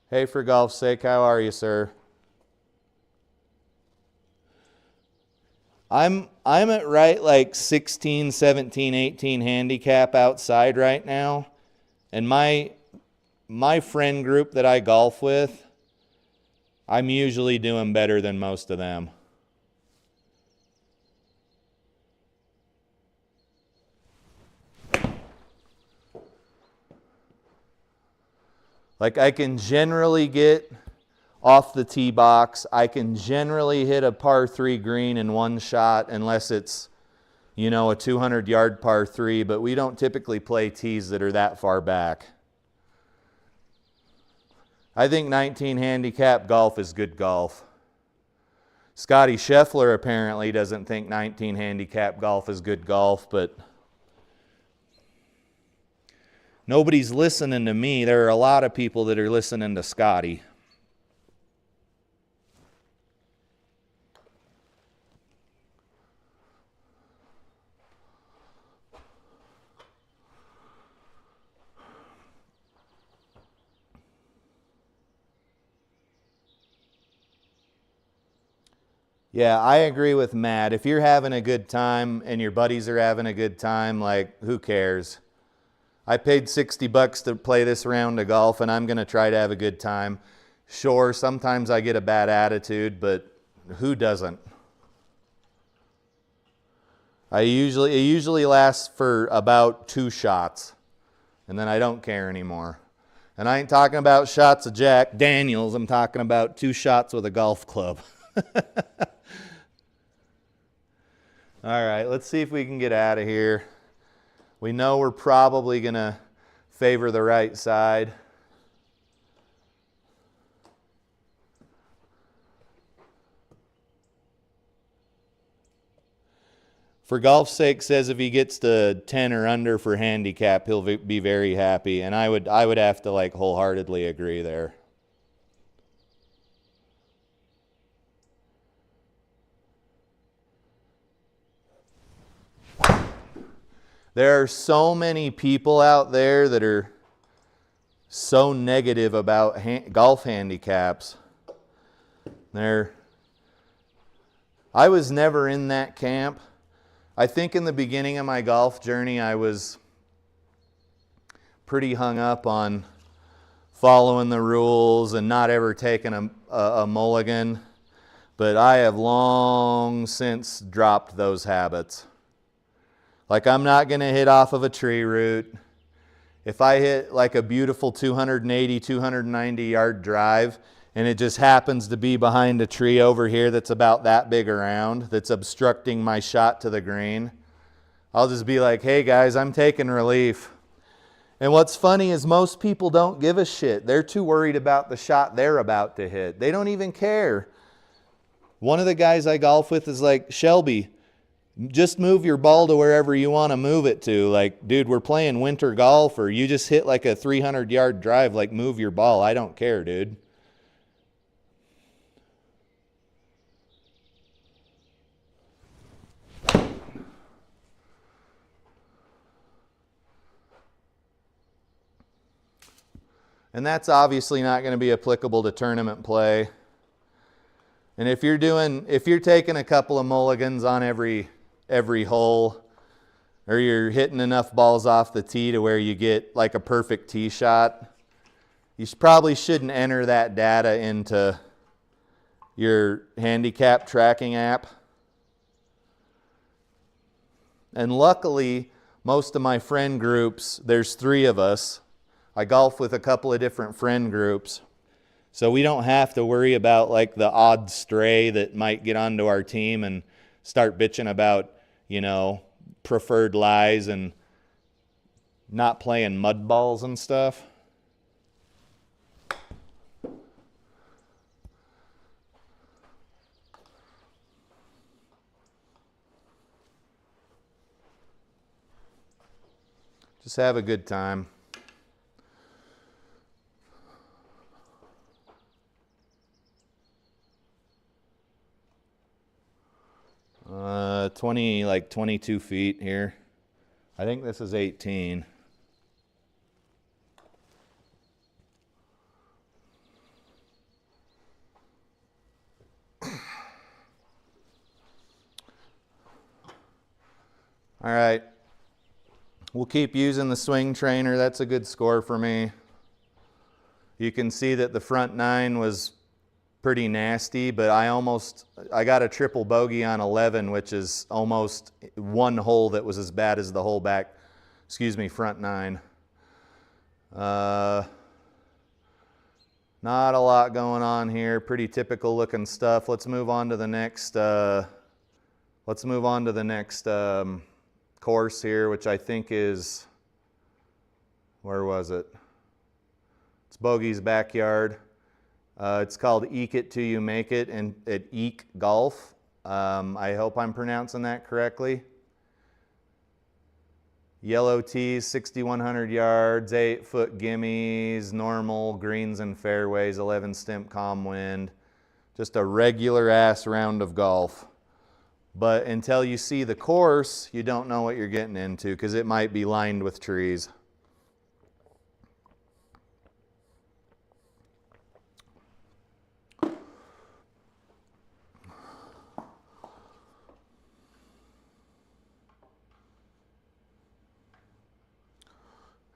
Hey, for golf's sake, how are you, sir? I'm at right like 16, 17, 18 handicap outside right now. And my friend group that I golf with, I'm usually doing better than most of them. Like I can generally get off the tee box. I can generally hit a par 3 green in one shot unless it's, you know, a 200-yard par 3, but we don't typically play tees that are that far back. I think 19 handicap golf is good golf. Scotty Scheffler apparently doesn't think 19 handicap golf is good golf, but nobody's listening to me. There are a lot of people that are listening to Scotty. Yeah, I agree with Matt. If you're having a good time and your buddies are having a good time, like, who cares? I paid $60 to play this round of golf, and I'm going to try to have a good time. Sure, sometimes I get a bad attitude, but who doesn't? It usually lasts for about 2 shots, and then I don't care anymore. And I ain't talking about shots of Jack Daniels. I'm talking about 2 shots with a golf club. All right, let's see if we can get out of here. We know we're probably going to favor the right side. For golf's sake says if he gets to 10 or under for handicap, he'll be very happy. And I would have to like wholeheartedly agree there. There are so many people out there that are so negative about golf handicaps. I was never in that camp. I think in the beginning of my golf journey, I was pretty hung up on following the rules and not ever taking a mulligan. But I have long since dropped those habits. Like, I'm not going to hit off of a tree root. If I hit like a beautiful 280, 290 yard drive, and it just happens to be behind a tree over here that's about that big around, that's obstructing my shot to the green, I'll just be like, hey guys, I'm taking relief. And what's funny is most people don't give a shit. They're too worried about the shot they're about to hit. They don't even care. One of the guys I golf with is like, Shelby, just move your ball to wherever you want to move it to. Like, dude, we're playing winter golf, or you just hit like a 300-yard drive. Like, move your ball. I don't care, dude. And that's obviously not going to be applicable to tournament play. And if you're taking a couple of mulligans on every hole, or you're hitting enough balls off the tee to where you get like a perfect tee shot, you probably shouldn't enter that data into your handicap tracking app. And luckily, most of my friend groups, there's 3 of us. I golf with a couple of different friend groups. So we don't have to worry about like the odd stray that might get onto our team and start bitching about, you know, preferred lies and not playing mud balls and stuff. Just have a good time. 22 feet here. I think this is 18. All right. We'll keep using the swing trainer. That's a good score for me. You can see that the front 9 was pretty nasty, but I got a triple bogey on 11, which is almost one hole that was as bad as the whole front 9. Not a lot going on here. Pretty typical looking stuff. Let's move on to the next course here, which I think is, where was it? It's Bogey's backyard. It's called Eke It Till You Make It, and at Eke Golf. I hope I'm pronouncing that correctly. Yellow tees, 6,100 yards, 8-foot gimmies, normal greens and fairways, 11 stimp calm wind. Just a regular ass round of golf. But until you see the course, you don't know what you're getting into because it might be lined with trees.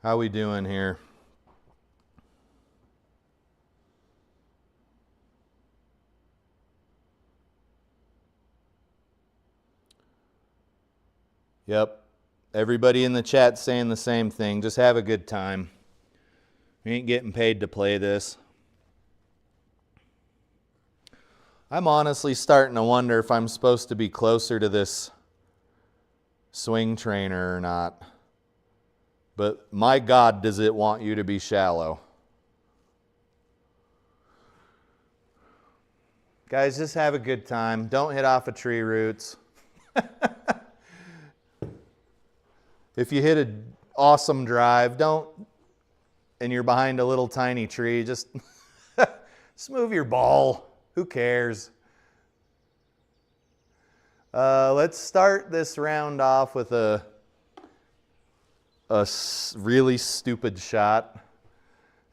How we doing here? Yep. Everybody in the chat's saying the same thing. Just have a good time. We ain't getting paid to play this. I'm honestly starting to wonder if I'm supposed to be closer to this swing trainer or not. But my God, does it want you to be shallow. Guys, just have a good time. Don't hit off of tree roots. If you hit an awesome drive, and you're behind a little tiny tree, just move your ball. Who cares? Let's start this round off with a really stupid shot.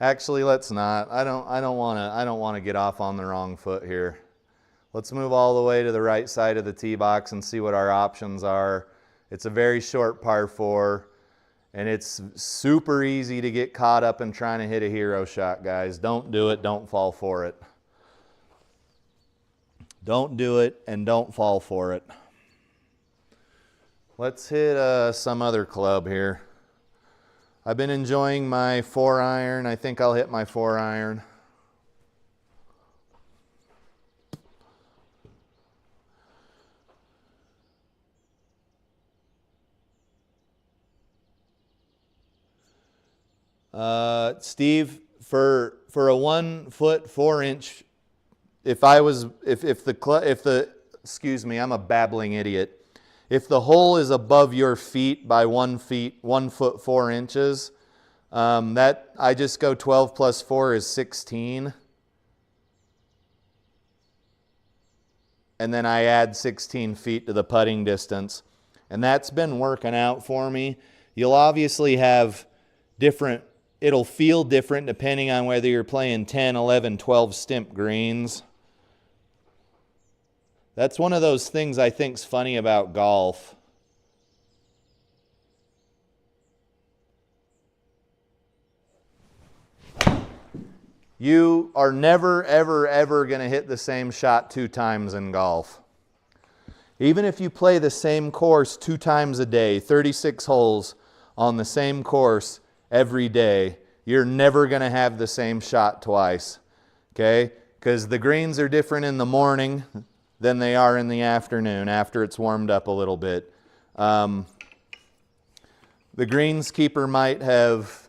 Actually, let's not. I don't want to get off on the wrong foot here. Let's move all the way to the right side of the tee box and see what our options are. It's a very short par 4, and it's super easy to get caught up in trying to hit a hero shot, guys. Don't do it. Don't fall for it. Don't do it, and don't fall for it. Let's hit some other club here. I've been enjoying my 4-iron. I think I'll hit my 4-iron. Steve, for a 1 foot 4 inch, excuse me, I'm a babbling idiot. If the hole is above your feet by 1 foot 4 inches, that I just go 12 plus 4 is 16. And then I add 16 feet to the putting distance. And that's been working out for me. You'll obviously have it'll feel different depending on whether you're playing 10, 11, 12 stimp greens. That's one of those things I think's funny about golf. You are never, ever, ever going to hit the same shot 2 times in golf. Even if you play the same course 2 times a day, 36 holes on the same course every day, you're never going to have the same shot twice, okay? Because the greens are different in the morning than they are in the afternoon after it's warmed up a little bit. The greenskeeper might have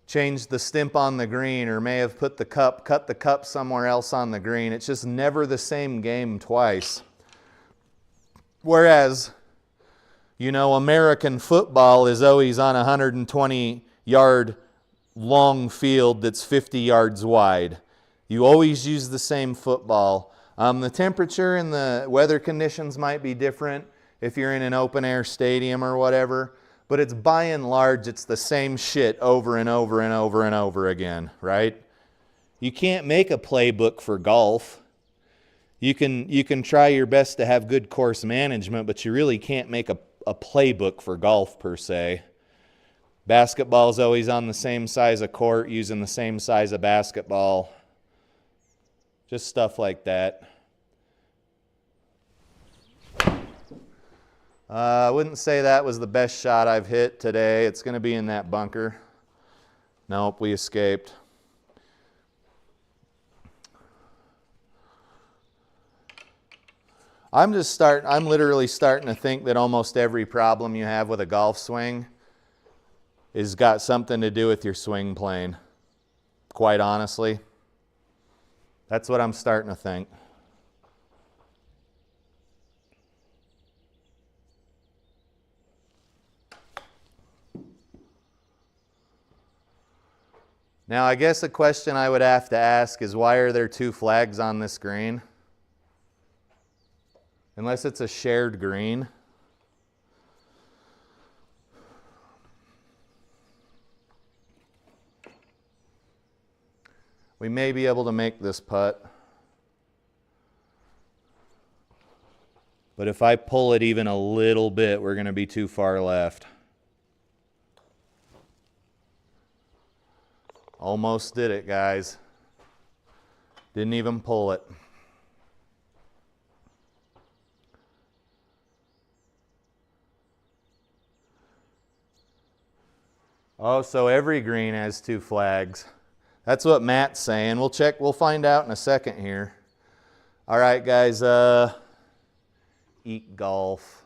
changed the stimp on the green or may have cut the cup somewhere else on the green. It's just never the same game twice. Whereas, you know, American football is always on a 120-yard long field that's 50 yards wide. You always use the same football. The temperature and the weather conditions might be different if you're in an open air stadium or whatever, but it's by and large, it's the same shit over and over and over and over again, right? You can't make a playbook for golf. You can try your best to have good course management, but you really can't make a playbook for golf per se. Basketball is always on the same size of court, using the same size of basketball. Just stuff like that. I wouldn't say that was the best shot I've hit today. It's going to be in that bunker. Nope, we escaped. I'm literally starting to think that almost every problem you have with a golf swing has got something to do with your swing plane. Quite honestly. That's what I'm starting to think. Now, I guess a question I would have to ask is, why are there 2 flags on this green? Unless it's a shared green. We may be able to make this putt. But if I pull it even a little bit, we're going to be too far left. Almost did it, guys. Didn't even pull it. Oh, so every green has 2 flags. That's what Matt's saying. We'll check. We'll find out in a second here. All right, guys. Eat golf.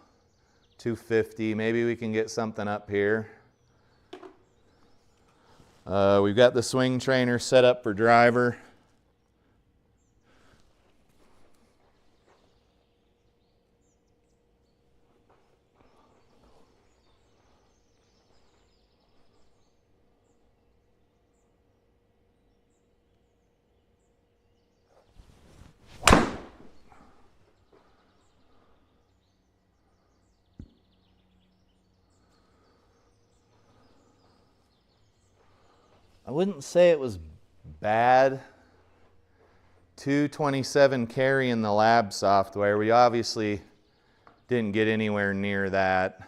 250. Maybe we can get something up here. We've got the swing trainer set up for driver. I wouldn't say it was bad. 227 carry in the lab software. We obviously didn't get anywhere near that.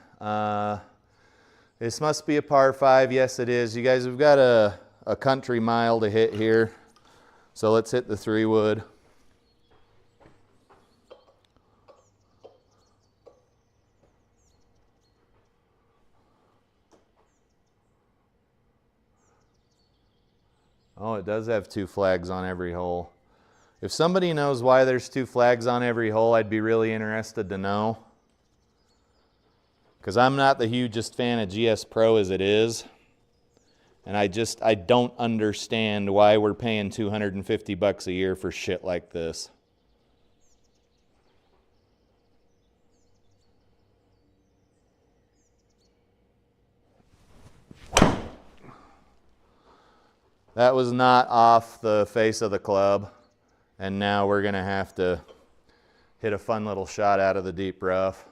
This must be a par 5. Yes, it is. You guys, we've got a country mile to hit here. So let's hit the 3-wood. Oh, it does have 2 flags on every hole. If somebody knows why there's 2 flags on every hole, I'd be really interested to know. Because I'm not the hugest fan of GS Pro as it is. And I don't understand why we're paying $250 a year for shit like this. That was not off the face of the club, and now we're going to have to hit a fun little shot out of the deep rough.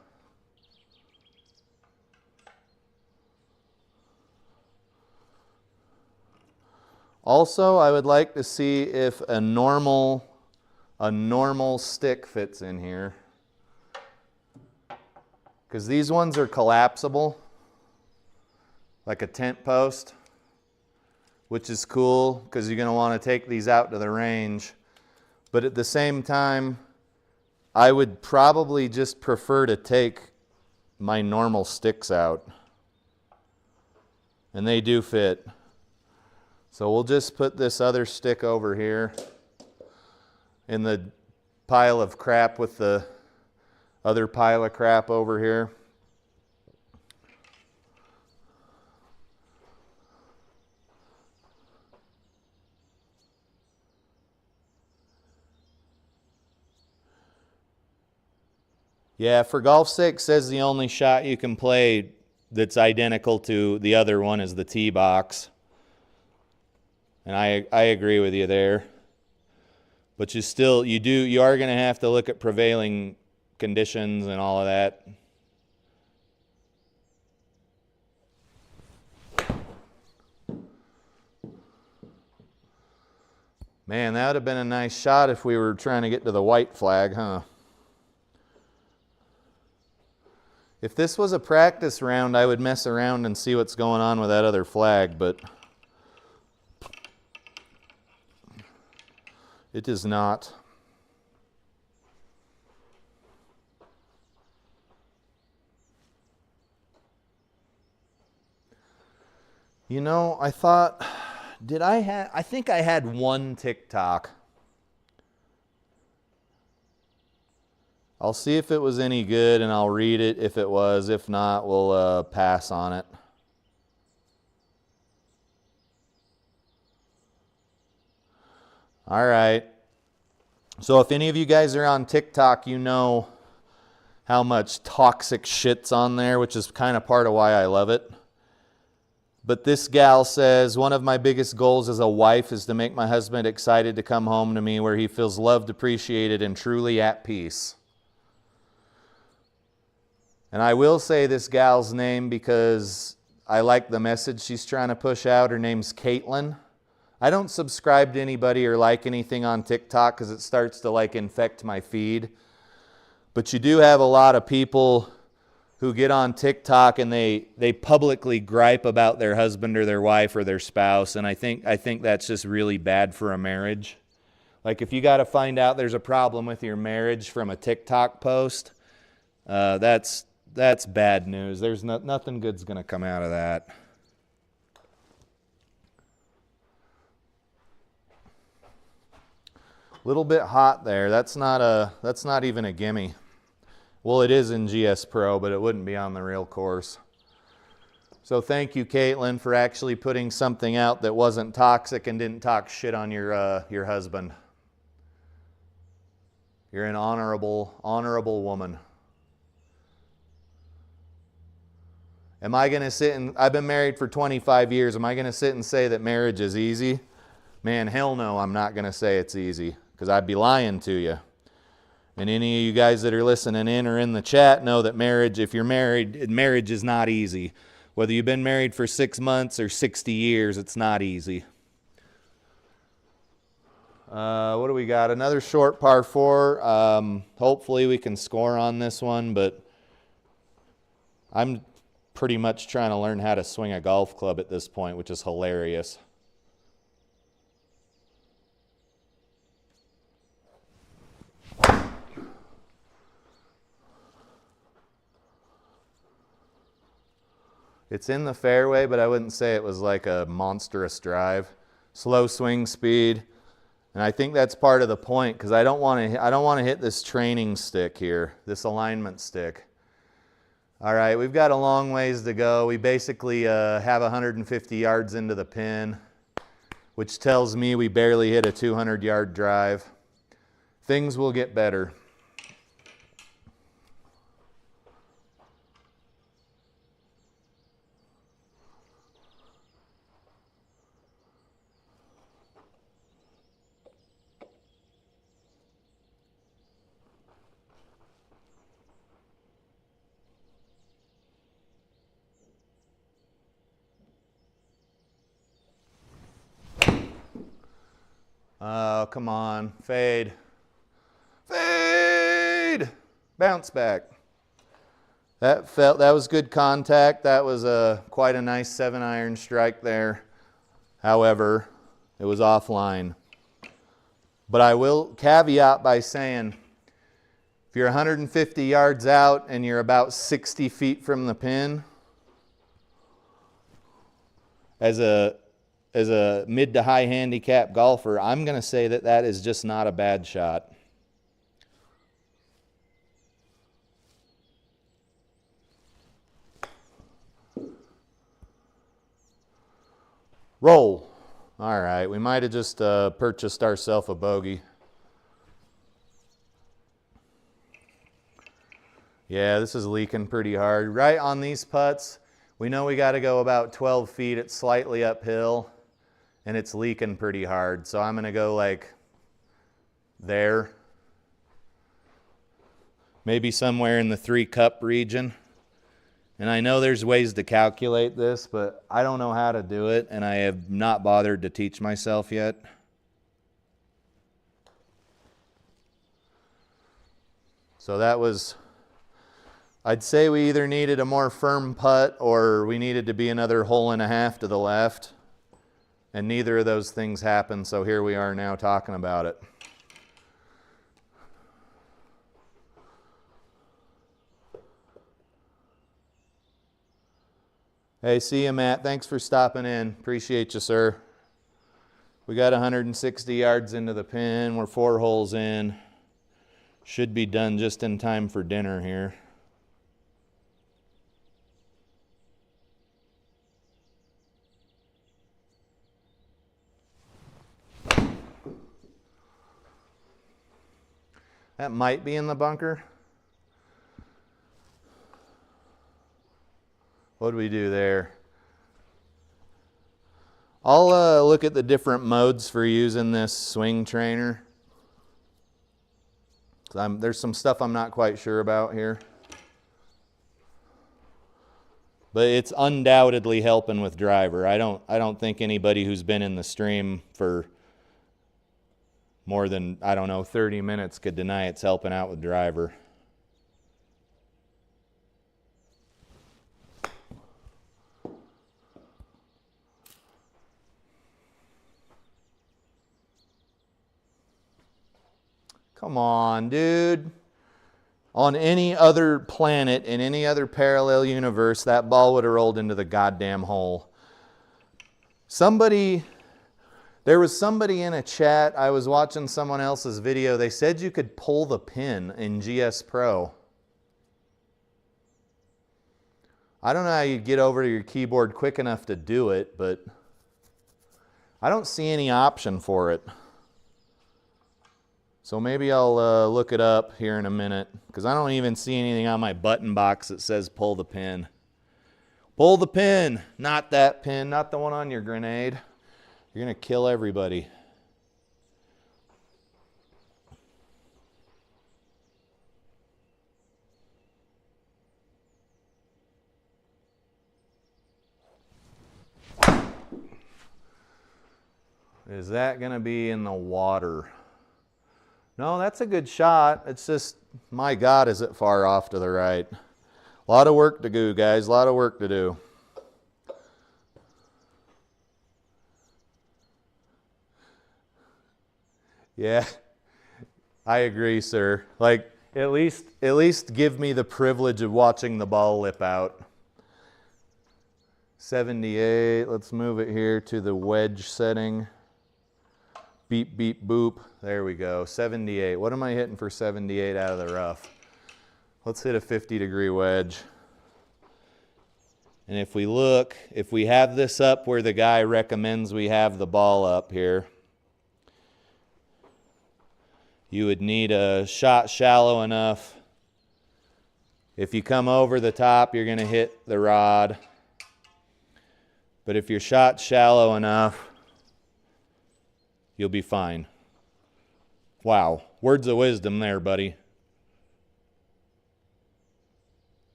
Also, I would like to see if a normal stick fits in here, because these ones are collapsible, like a tent post, which is cool because you're going to want to take these out to the range. But at the same time, I would probably just prefer to take my normal sticks out. And they do fit. So we'll just put this other stick over here in the pile of crap with the other pile of crap over here. Yeah, for golf's sake, says the only shot you can play that's identical to the other one is the tee box. And I agree with you there. But you are going to have to look at prevailing conditions and all of that. Man, that would have been a nice shot if we were trying to get to the white flag, huh? If this was a practice round, I would mess around and see what's going on with that other flag, but it is not. You know, I thought, I think I had one TikTok. I'll see if it was any good and I'll read it if it was. If not, we'll pass on it. All right. So if any of you guys are on TikTok, you know how much toxic shit's on there, which is kind of part of why I love it. But this gal says, one of my biggest goals as a wife is to make my husband excited to come home to me where he feels loved, appreciated, and truly at peace. And I will say this gal's name because I like the message she's trying to push out. Her name's Caitlin. I don't subscribe to anybody or like anything on TikTok because it starts to like infect my feed. But you do have a lot of people who get on TikTok and they publicly gripe about their husband or their wife or their spouse. And I think that's just really bad for a marriage. Like if you got to find out there's a problem with your marriage from a TikTok post, that's bad news. There's nothing good's going to come out of that. A little bit hot there. That's not even a gimme. Well, it is in GS Pro, but it wouldn't be on the real course. So thank you, Caitlin, for actually putting something out that wasn't toxic and didn't talk shit on your husband. You're an honorable woman. Am I going to sit and, I've been married for 25 years, am I going to sit and say that marriage is easy? Man, hell no, I'm not going to say it's easy, because I'd be lying to you. And any of you guys that are listening in or in the chat know that marriage, if you're married, marriage is not easy. Whether you've been married for 6 months or 60 years, it's not easy. What do we got? Another short par 4. Hopefully we can score on this one, but I'm pretty much trying to learn how to swing a golf club at this point, which is hilarious. It's in the fairway, but I wouldn't say it was like a monstrous drive. Slow swing speed. And I think that's part of the point, because I don't want to hit this training stick here, this alignment stick. All right, we've got a long ways to go. We basically have 150 yards into the pin, which tells me we barely hit a 200-yard drive. Things will get better. Oh, come on. Fade. Fade! Bounce back. That was good contact. That was quite a nice 7-iron strike there. However, it was offline. But I will caveat by saying, If you're 150 yards out and you're about 60 feet from the pin, as a mid to high handicap golfer, I'm going to say that that is just not a bad shot. Roll. All right, we might have just purchased ourselves a bogey. Yeah, this is leaking pretty hard. Right on these putts, we know we got to go about 12 feet. It's slightly uphill, and it's leaking pretty hard. So I'm going to go like there. Maybe somewhere in the 3-cup region. And I know there's ways to calculate this, but I don't know how to do it, and I have not bothered to teach myself yet. So that was, I'd say we either needed a more firm putt or we needed to be another hole and a half to the left. And neither of those things happened, so here we are now talking about it. Hey, see you, Matt. Thanks for stopping in. Appreciate you, sir. We got 160 yards into the pin. We're 4 holes in. Should be done just in time for dinner here. That might be in the bunker. What do we do there? I'll look at the different modes for using this swing trainer. There's some stuff I'm not quite sure about here. But it's undoubtedly helping with driver. I don't think anybody who's been in the stream for more than, I don't know, 30 minutes could deny it's helping out with driver. Come on, dude. On any other planet, in any other parallel universe, that ball would have rolled into the goddamn hole. There was somebody in a chat, I was watching someone else's video, they said you could pull the pin in GS Pro. I don't know how you'd get over to your keyboard quick enough to do it, but I don't see any option for it. So maybe I'll look it up here in a minute, because I don't even see anything on my button box that says pull the pin. Pull the pin, not that pin, not the one on your grenade. You're going to kill everybody. Is that going to be in the water? No, that's a good shot. It's just, my God, is it far off to the right. A lot of work to do, guys. A lot of work to do. Yeah, I agree, sir. Like, at least give me the privilege of watching the ball lip out. 78, let's move it here to the wedge setting. Beep, beep, boop. There we go, 78. What am I hitting for 78 out of the rough? Let's hit a 50-degree wedge. And if we look, if we have this up where the guy recommends we have the ball up here, you would need a shot shallow enough. If you come over the top, you're going to hit the rod. But if your shot's shallow enough, you'll be fine. Wow, words of wisdom there, buddy.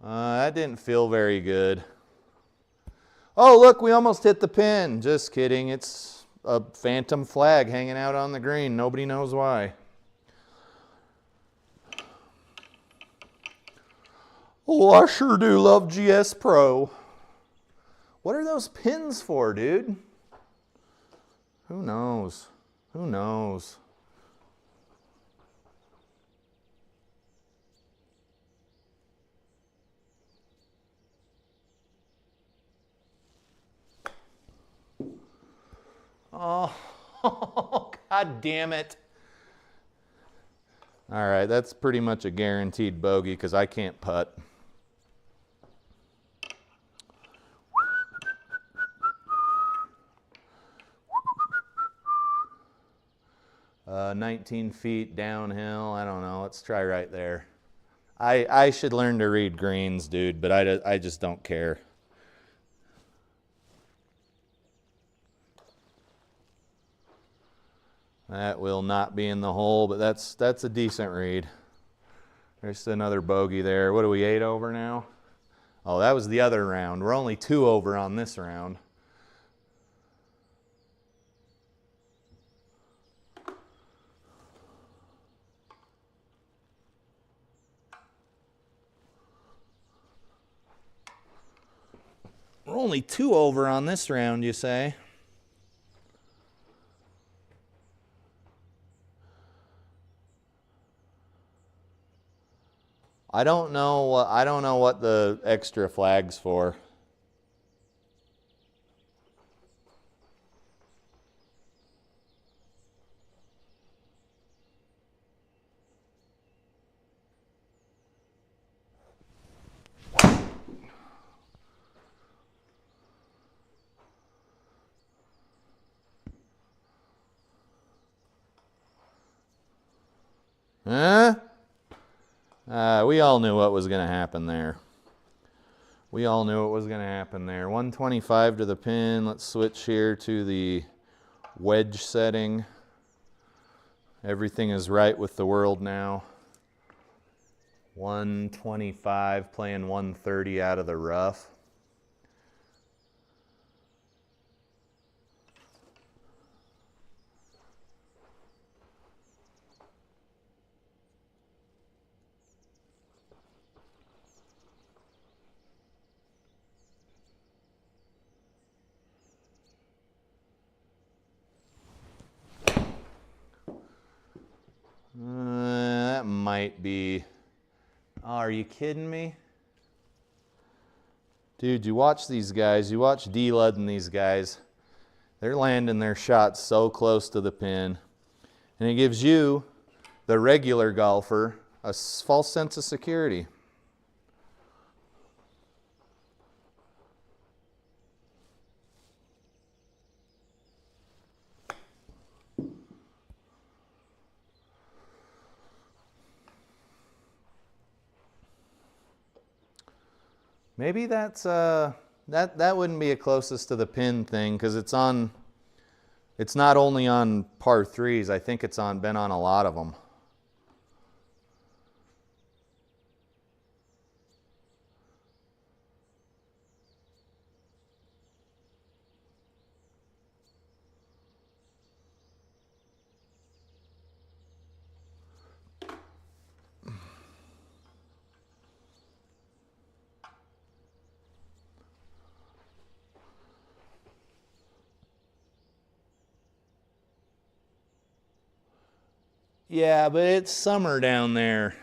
That didn't feel very good. Oh, look, we almost hit the pin. Just kidding. It's a phantom flag hanging out on the green. Nobody knows why. Oh, I sure do love GS Pro. What are those pins for, dude? Who knows? Who knows? Oh, God damn it. All right, that's pretty much a guaranteed bogey because I can't putt. Uh, 19 feet downhill. I don't know. Let's try right there. I should learn to read greens, dude, but I just don't care. That will not be in the hole, but that's a decent read. There's another bogey there. What are we, 8 over now? Oh, that was the other round. We're only 2 over on this round. We're only 2 over on this round, you say? I don't know what the extra flag's for. Huh? We all knew what was going to happen there. We all knew what was going to happen there. 125 to the pin. Let's switch here to the wedge setting. Everything is right with the world now. 125 playing 130 out of the rough. That might be... Oh, are you kidding me? Dude, you watch these guys. You watch D-Lud and these guys. They're landing their shots so close to the pin. And it gives you, the regular golfer, a false sense of security. Maybe that's that wouldn't be a closest to the pin thing because it's not only on par 3s. I think it's been on a lot of them. Yeah, but it's summer down there.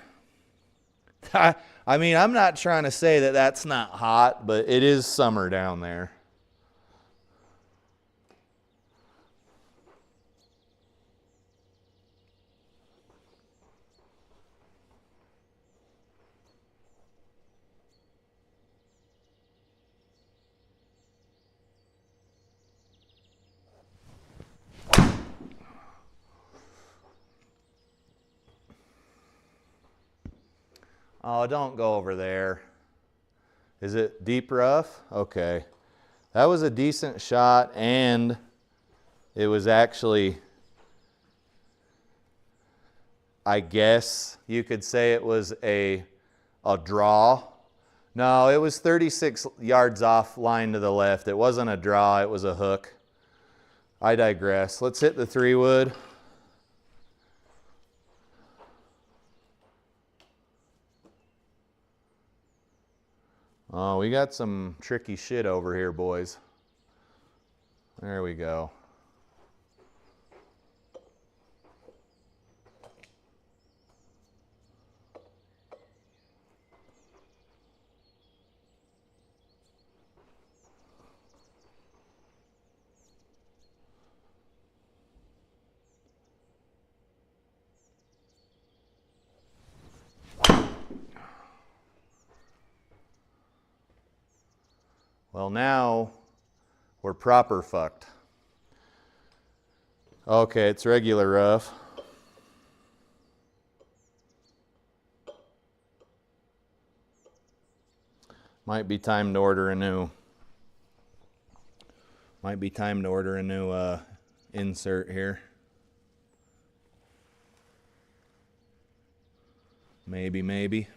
I mean, I'm not trying to say that that's not hot, but it is summer down there. Oh, don't go over there. Is it deep rough? Okay. That was a decent shot, and it was actually, I guess you could say it was a draw. No, it was 36 yards off line to the left. It wasn't a draw, it was a hook. I digress. Let's hit the 3-wood. Oh, we got some tricky shit over here, boys. There we go. Well, now we're proper fucked. Okay, it's regular rough. Might be time to order a new. Might be time to order a new insert here. Maybe, maybe.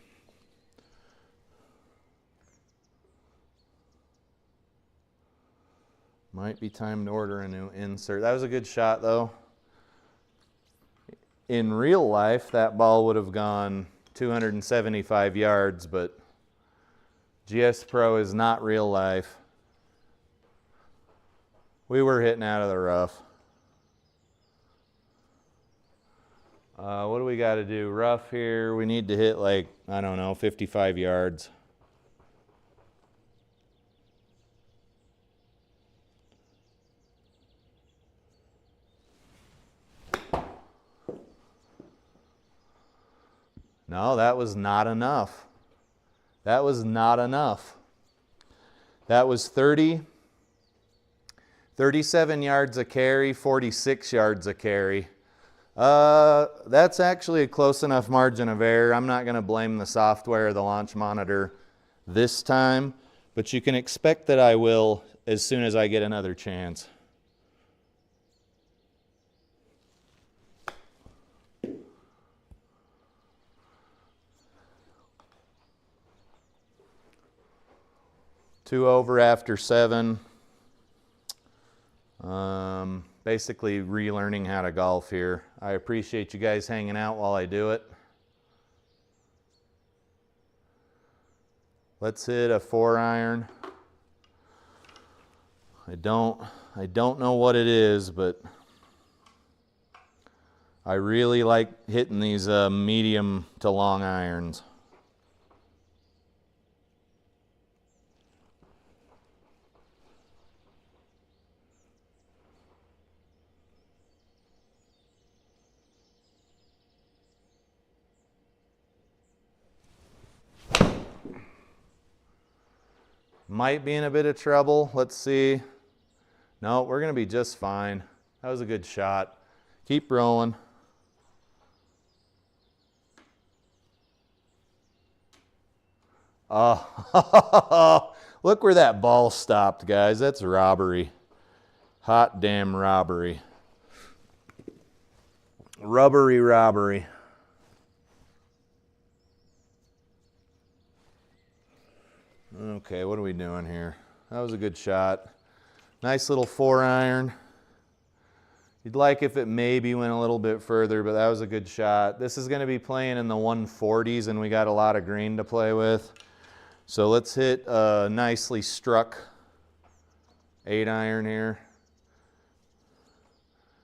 Might be time to order a new insert. That was a good shot, though. In real life, that ball would have gone 275 yards, but SGPRO is not real life. We were hitting out of the rough. What do we got to do? Rough here. We need to hit like, I don't know, 55 yards. No, that was not enough. That was not enough. That was 37 yards a carry, 46 yards a carry. That's actually a close enough margin of error. I'm not going to blame the software or the launch monitor this time, but you can expect that I will as soon as I get another chance. Two over after 7. Basically relearning how to golf here. I appreciate you guys hanging out while I do it. Let's hit a 4-iron. I don't know what it is, but I really like hitting these medium to long irons. Might be in a bit of trouble. Let's see. No, we're going to be just fine. That was a good shot. Keep rolling. Oh, look where that ball stopped, guys. That's robbery. Hot damn robbery. Rubbery robbery. Okay, what are we doing here? That was a good shot. Nice little 4-iron. You'd like if it maybe went a little bit further, but that was a good shot. This is going to be playing in the 140s, and we got a lot of green to play with. So let's hit a nicely struck 8-iron here.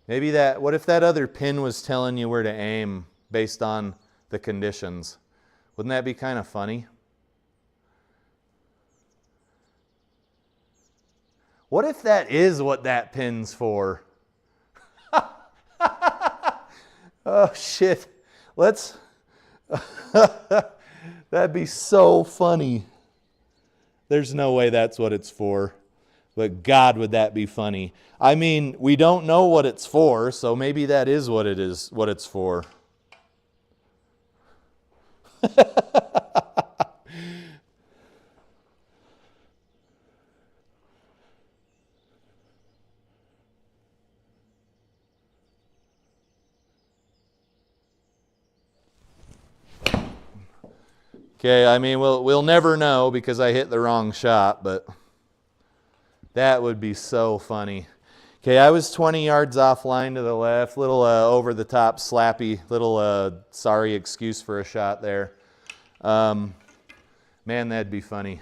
Maybe that, what if that other pin was telling you where to aim based on the conditions? Wouldn't that be kind of funny? What if that is what that pin's for? Oh, shit. Let's... That'd be so funny. There's no way that's what it's for. But God, would that be funny. I mean, we don't know what it's for, so maybe that is what it is, what it's for. Okay, I mean, we'll never know because I hit the wrong shot, but that would be so funny. Okay, I was 20 yards offline to the left, little over the top slappy, little sorry excuse for a shot there. Man, that'd be funny.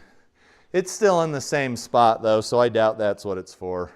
It's still in the same spot though, so I doubt that's what it's for.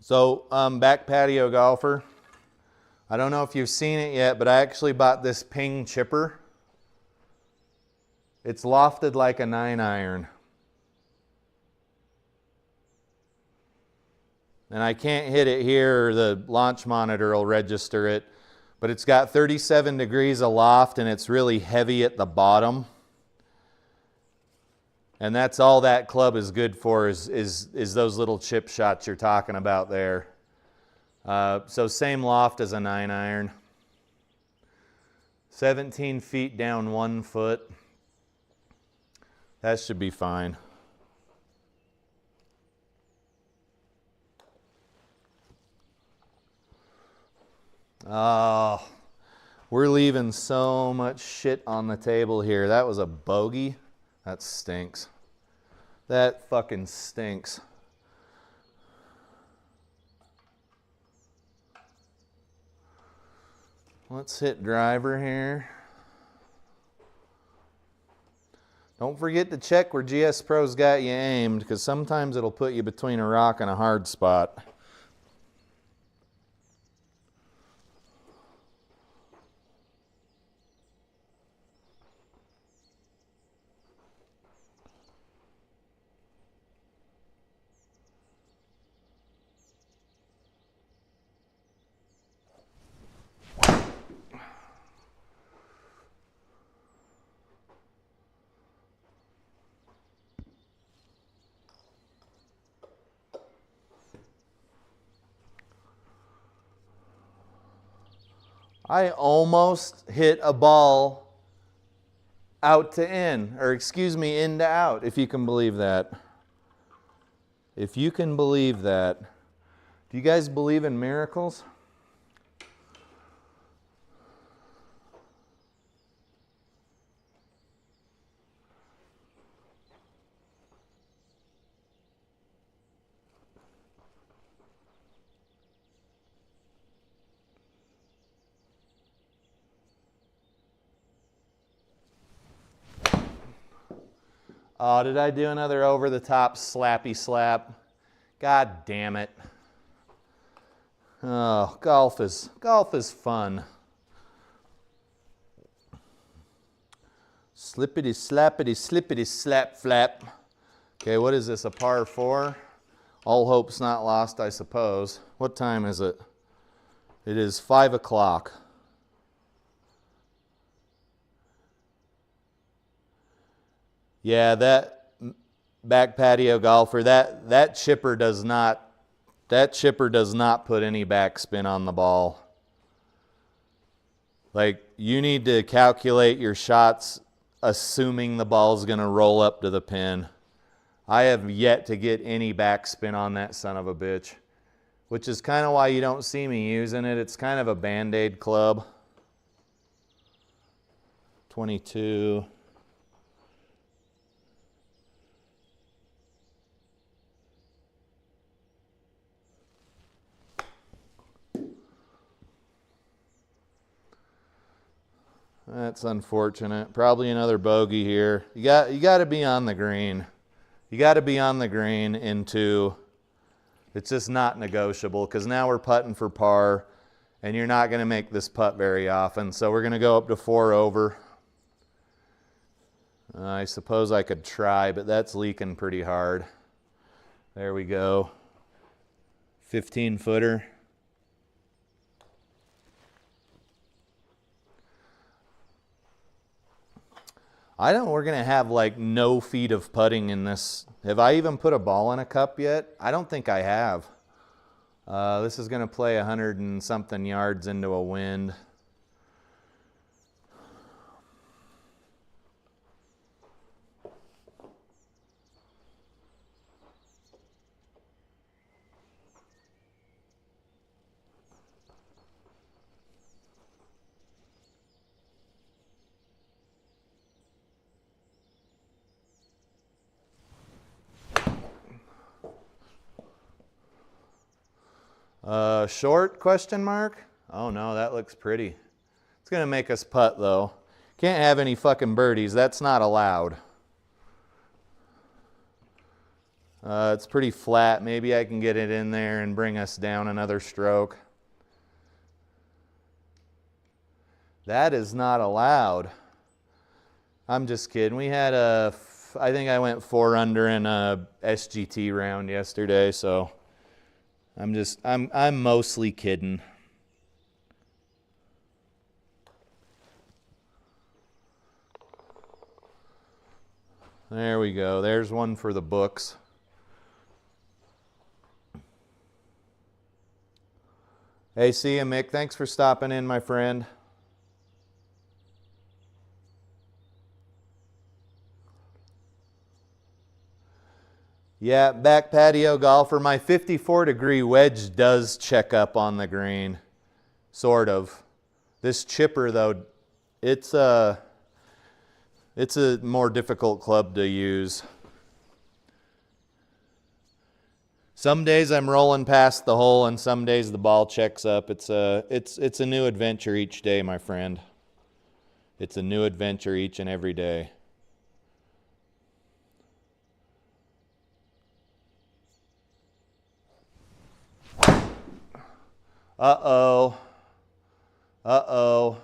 So, back patio golfer. I don't know if you've seen it yet, but I actually bought this ping chipper. It's lofted like a 9-iron. And I can't hit it here, or the launch monitor will register it. But it's got 37 degrees of loft, and it's really heavy at the bottom. And that's all that club is good for, is those little chip shots you're talking about there. So same loft as a 9-iron. 17 feet down 1 foot. That should be fine. Oh, we're leaving so much shit on the table here. That was a bogey. That stinks. That fucking stinks. Let's hit driver here. Don't forget to check where GS Pro's got you aimed, because sometimes it'll put you between a rock and a hard spot. I almost hit a ball out to in, or excuse me, in to out, if you can believe that. If you can believe that. Do you guys believe in miracles? Oh, did I do another over-the-top slappy slap? God damn it. Oh, golf is fun. Slippity, slappity, slippity, slap, flap. Okay, what is this, a par 4? All hope's not lost, I suppose. What time is it? It is 5 o'clock. Yeah, that back patio golfer, that chipper does not put any backspin on the ball. Like, you need to calculate your shots assuming the ball's going to roll up to the pin. I have yet to get any backspin on that son of a bitch, which is kind of why you don't see me using it. It's kind of a Band-Aid club. 22. That's unfortunate. Probably another bogey here. You got to be on the green. You got to be on the green into. It's just not negotiable, because now we're putting for par, and you're not going to make this putt very often. So we're going to go up to 4 over. I suppose I could try, but that's leaking pretty hard. There we go. 15-footer. I don't, we're going to have like no feet of putting in this. Have I even put a ball in a cup yet? I don't think I have. This is going to play 100 and something yards into a wind. Short, question mark? Oh no, that looks pretty. It's going to make us putt though. Can't have any fucking birdies. That's not allowed. It's pretty flat. Maybe I can get it in there and bring us down another stroke. That is not allowed. I'm just kidding. We had I think I went 4 under in a SGT round yesterday, so I'm mostly kidding. There we go. There's one for the books. Hey, see you, Mick. Thanks for stopping in, my friend. Yeah, back patio golfer. My 54-degree wedge does check up on the green, sort of. This chipper, though, it's a more difficult club to use. Some days I'm rolling past the hole, and some days the ball checks up. It's a new adventure each day, my friend. It's a new adventure each and every day. Uh-oh. Uh-oh.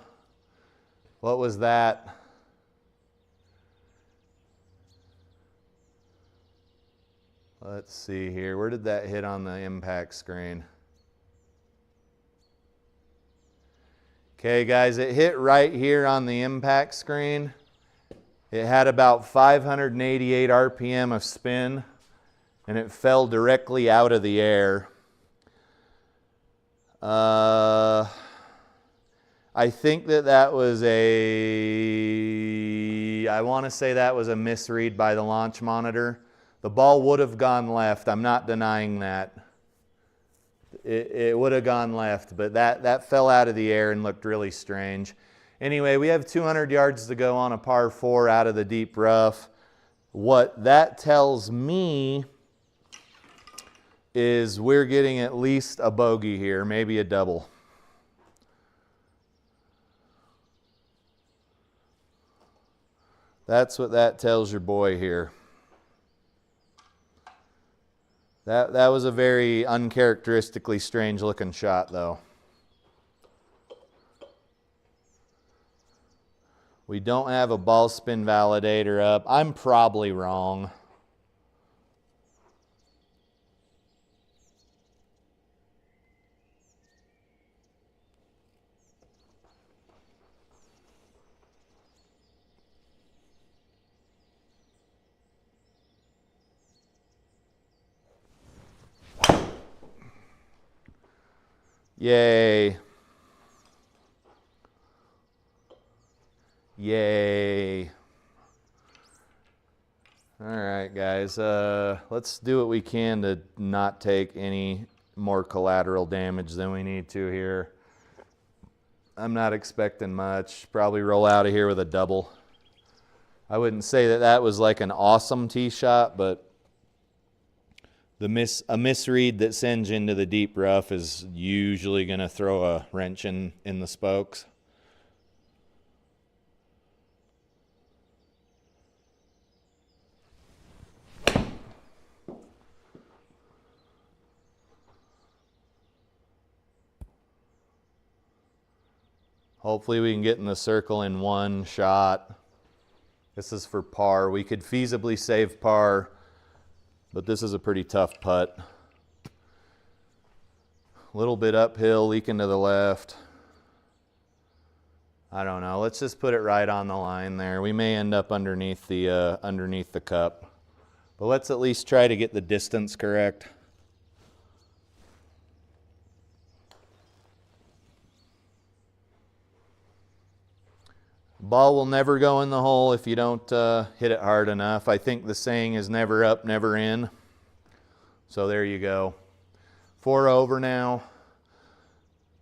What was that? Let's see here. Where did that hit on the impact screen? Okay, guys, it hit right here on the impact screen. It had about 588 RPM of spin, and it fell directly out of the air. I think that was I want to say that was a misread by the launch monitor. The ball would have gone left. I'm not denying that. It would have gone left, but that fell out of the air and looked really strange. Anyway, we have 200 yards to go on a par 4 out of the deep rough. What that tells me is we're getting at least a bogey here, maybe a double. That's what that tells your boy here. That was a very uncharacteristically strange looking shot, though. We don't have a ball spin validator up. I'm probably wrong. Yay. Yay. All right, guys. Let's do what we can to not take any more collateral damage than we need to here. I'm not expecting much. Probably roll out of here with a double. I wouldn't say that was like an awesome tee shot, but a misread that sends you into the deep rough is usually going to throw a wrench in the spokes. Hopefully we can get in the circle in one shot. This is for par. We could feasibly save par, but this is a pretty tough putt. A little bit uphill, leaking to the left. I don't know. Let's just put it right on the line there. We may end up underneath the cup. But let's at least try to get the distance correct. Ball will never go in the hole if you don't hit it hard enough. I think the saying is never up, never in. So there you go. 4 over now.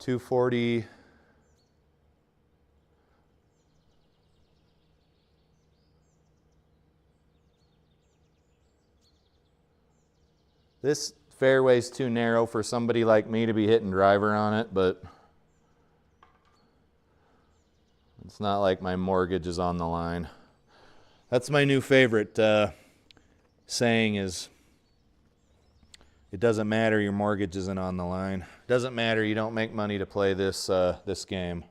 240. This fairway's too narrow for somebody like me to be hitting driver on it, but it's not like my mortgage is on the line. That's my new favorite saying is, It doesn't matter your mortgage isn't on the line. Doesn't matter you don't make money to play this this game.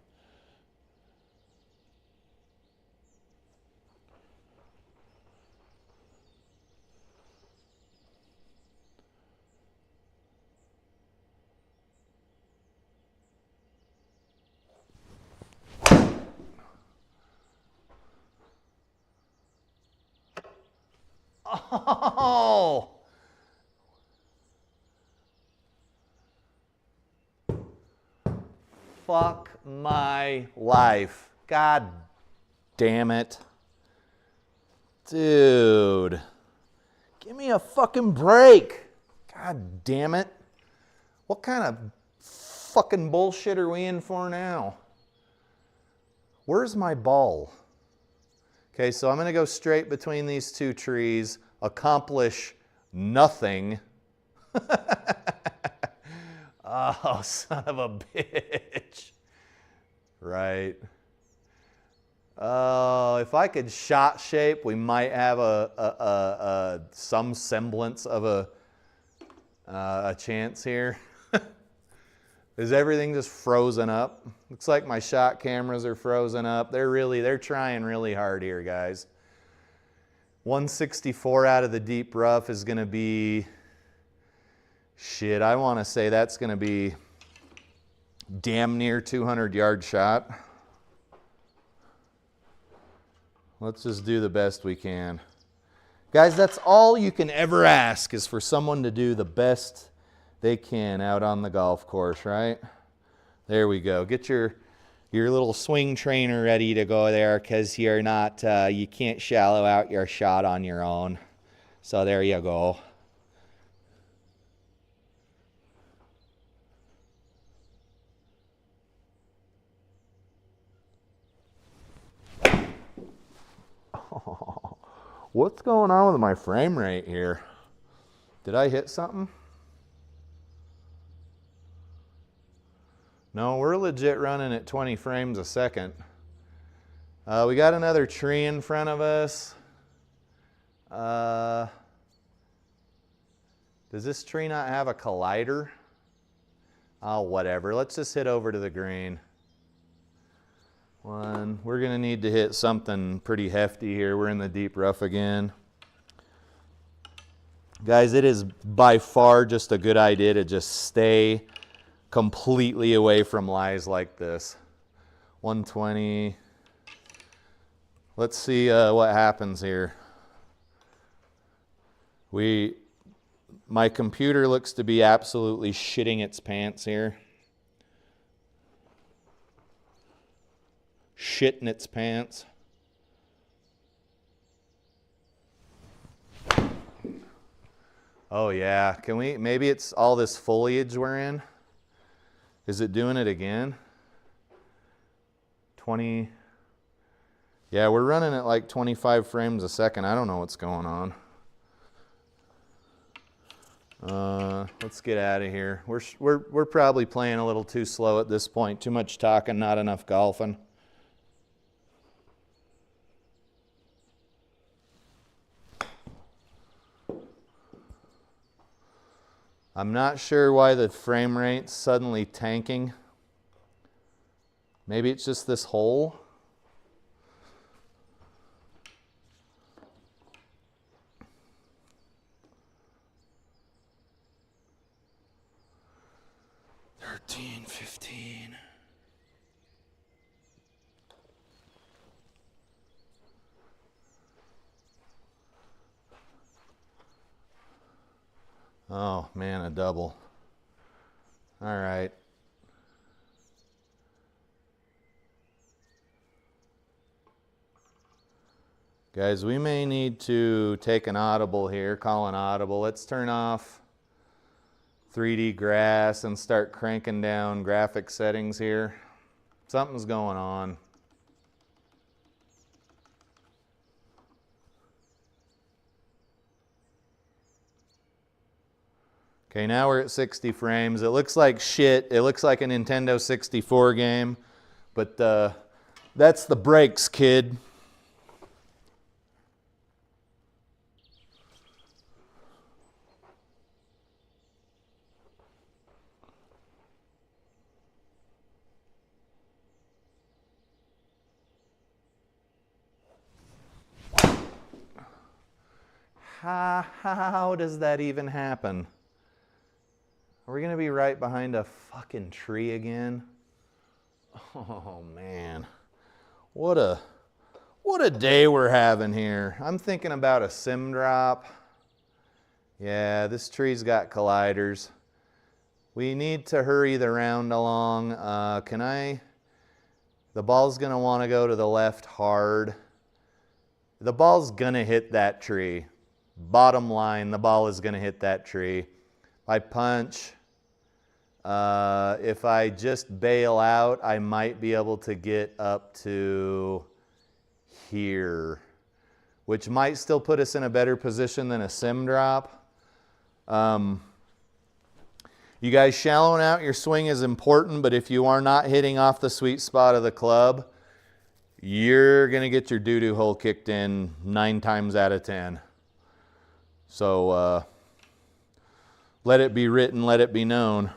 Oh! Fuck my life. God damn it. Dude. Give me a fucking break. God damn it. What kind of fucking bullshit are we in for now? Where's my ball? Okay, so I'm going to go straight between these two trees, accomplish nothing. Oh, son of a bitch. Right. Oh, if I could shot shape, we might have some semblance of a chance here. Is everything just frozen up? Looks like my shot cameras are frozen up. They're trying really hard here, guys. 164 out of the deep rough is going to be, shit, I want to say that's going to be damn near 200-yard shot. Let's just do the best we can. Guys, that's all you can ever ask, is for someone to do the best they can out on the golf course, right? There we go. Get your little swing trainer ready to go there, because you're not, you can't shallow out your shot on your own. So there you go. Oh, what's going on with my frame rate here? Did I hit something? No, we're legit running at 20 frames a second. We got another tree in front of us. Does this tree not have a collider? Oh, whatever. Let's just hit over to the green. One. We're going to need to hit something pretty hefty here. We're in the deep rough again. Guys, it is by far just a good idea to just stay completely away from lies like this. 120. Let's see what happens here. My computer looks to be absolutely shitting its pants here. Shitting its pants. Oh yeah, can we, maybe it's all this foliage we're in. Is it doing it again? 20. Yeah, we're running at like 25 frames a second. I don't know what's going on. Let's get out of here. We're probably playing a little too slow at this point. Too much talking, not enough golfing. I'm not sure why the frame rate's suddenly tanking. Maybe it's just this hole. $13, $15. Oh man, a double. All right. Guys, we may need to take an audible here, call an audible. Let's turn off 3D grass and start cranking down graphic settings here. Something's going on. Okay, now we're at 60 frames. It looks like shit. It looks like a Nintendo 64 game, but that's the brakes, kid. How does that even happen? Are we going to be right behind a fucking tree again? Oh, man. What a day we're having here. I'm thinking about a sim drop. Yeah, this tree's got colliders. We need to hurry the round along. The ball's going to want to go to the left hard. The ball's going to hit that tree. Bottom line, the ball is going to hit that tree. If I punch, if I just bail out, I might be able to get up to here, which might still put us in a better position than a sim drop. You guys, shallowing out your swing is important, but if you are not hitting off the sweet spot of the club, you're going to get your doo-doo hole kicked in 9 times out of 10. So let it be written, let it be known.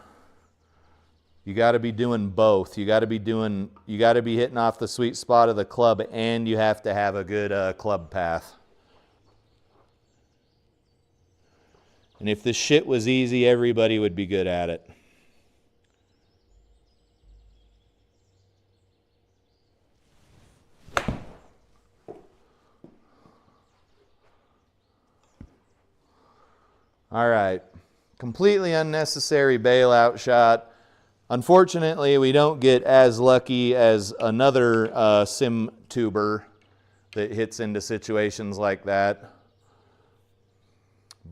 You got to be doing both. You got to be hitting off the sweet spot of the club, and you have to have a good club path. And if this shit was easy, everybody would be good at it. All right, completely unnecessary bailout shot. Unfortunately, we don't get as lucky as another sim tuber that hits into situations like that.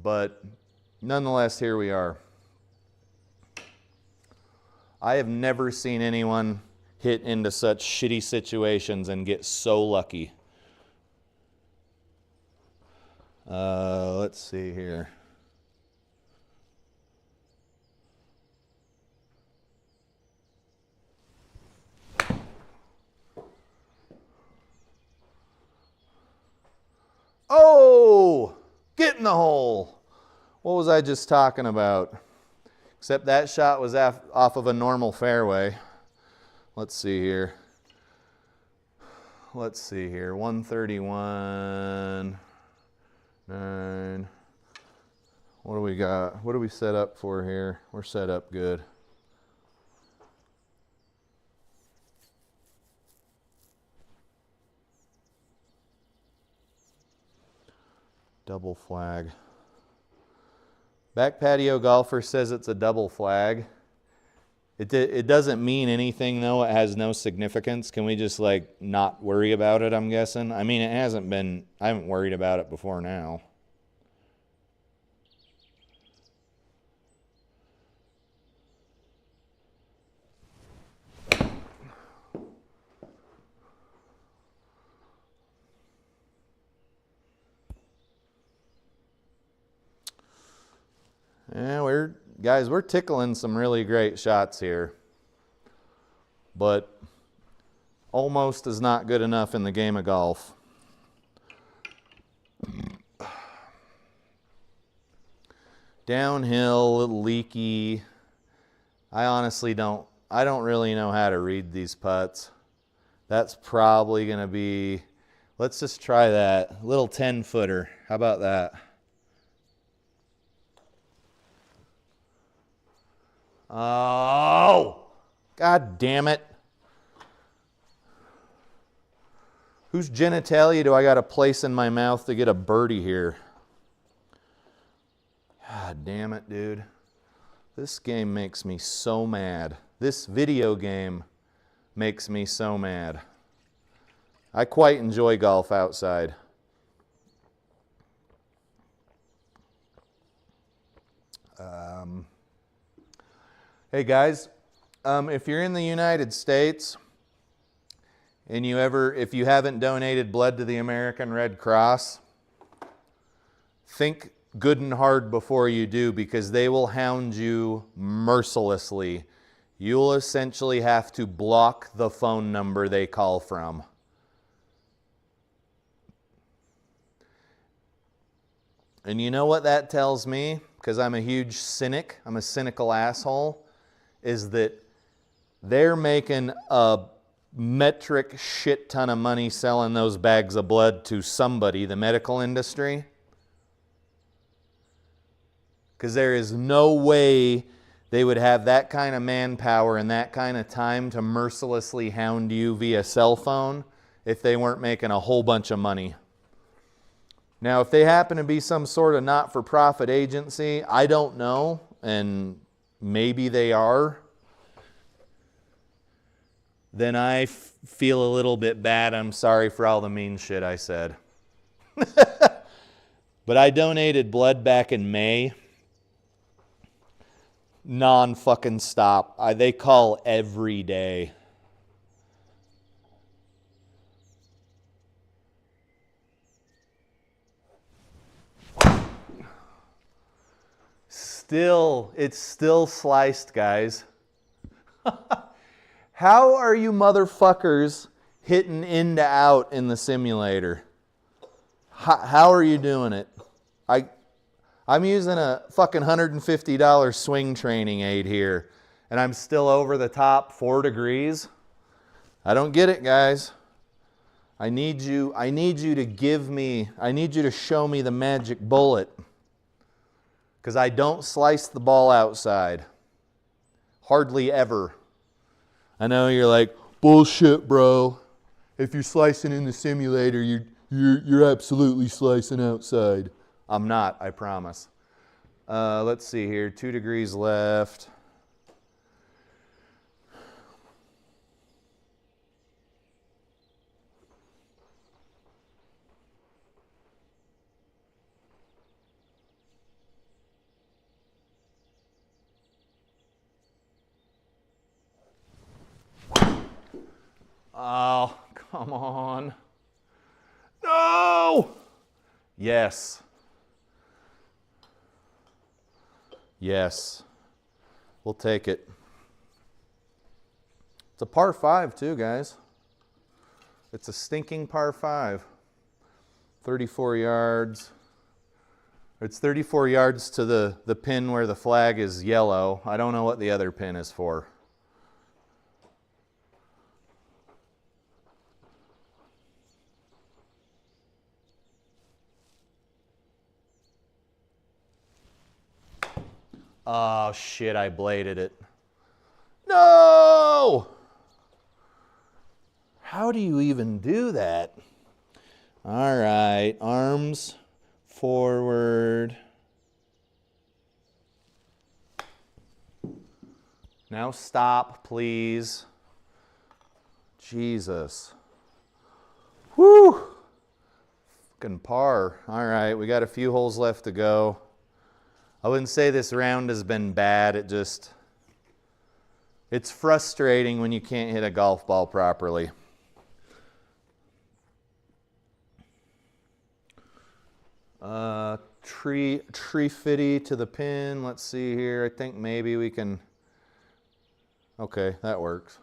But nonetheless, here we are. I have never seen anyone hit into such shitty situations and get so lucky. Let's see here. Oh, get in the hole. What was I just talking about? Except that shot was off of a normal fairway. Let's see here. 131, 9. What do we got? What do we set up for here? We're set up good. Double flag. Back patio golfer says it's a double flag. It doesn't mean anything though. It has no significance. Can we just like not worry about it, I'm guessing? I mean, I haven't worried about it before now. Yeah, we're tickling some really great shots here. But almost is not good enough in the game of golf. Downhill, a little leaky. I don't really know how to read these putts. That's probably going to be, let's just try that. Little 10-footer. How about that? Oh, God damn it. Whose genitalia do I got to place in my mouth to get a birdie here? God damn it, dude. This game makes me so mad. This video game makes me so mad. I quite enjoy golf outside. Hey guys, if you're in the United States and if you haven't donated blood to the American Red Cross, think good and hard before you do, because they will hound you mercilessly. You'll essentially have to block the phone number they call from. And you know what that tells me? Because I'm a huge cynic, I'm a cynical asshole, is that they're making a metric shit ton of money selling those bags of blood to somebody, the medical industry. because there is no way they would have that kind of manpower and that kind of time to mercilessly hound you via cell phone if they weren't making a whole bunch of money. Now, if they happen to be some sort of not-for-profit agency, I don't know, and maybe they are, then I feel a little bit bad. I'm sorry for all the mean shit I said. But I donated blood back in May. Non-fucking stop. They call every day. It's still sliced, guys. How are you motherfuckers hitting in to out in the simulator? How are you doing it? I'm using a fucking $150 swing training aid here, and I'm still over the top 4 degrees. I don't get it, guys. I need you to show me the magic bullet, because I don't slice the ball outside. Hardly ever. I know you're like, bullshit, bro. If you're slicing in the simulator, you're absolutely slicing outside. I'm not, I promise. Let's see here, 2 degrees left. Oh, come on. No! Yes. Yes. We'll take it. It's a par 5 too, guys. It's a stinking par 5. 34 yards. It's 34 yards to the pin where the flag is yellow. I don't know what the other pin is for. Oh, shit, I bladed it. No! How do you even do that? All right, arms forward. Now stop, please. Jesus. Whew. Fucking par. All right, we got a few holes left to go. I wouldn't say this round has been bad. It's frustrating when you can't hit a golf ball properly. TRIFLI to the pin. Let's see here. I think maybe we can. Okay, that works.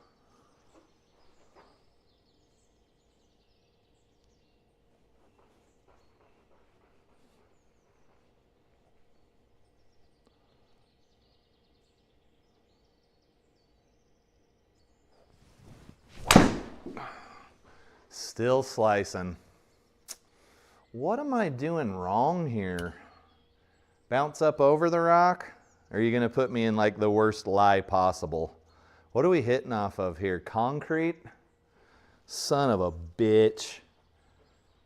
Still slicing. What am I doing wrong here? Bounce up over the rock? Or are you going to put me in like the worst lie possible? What are we hitting off of here? Concrete? Son of a bitch.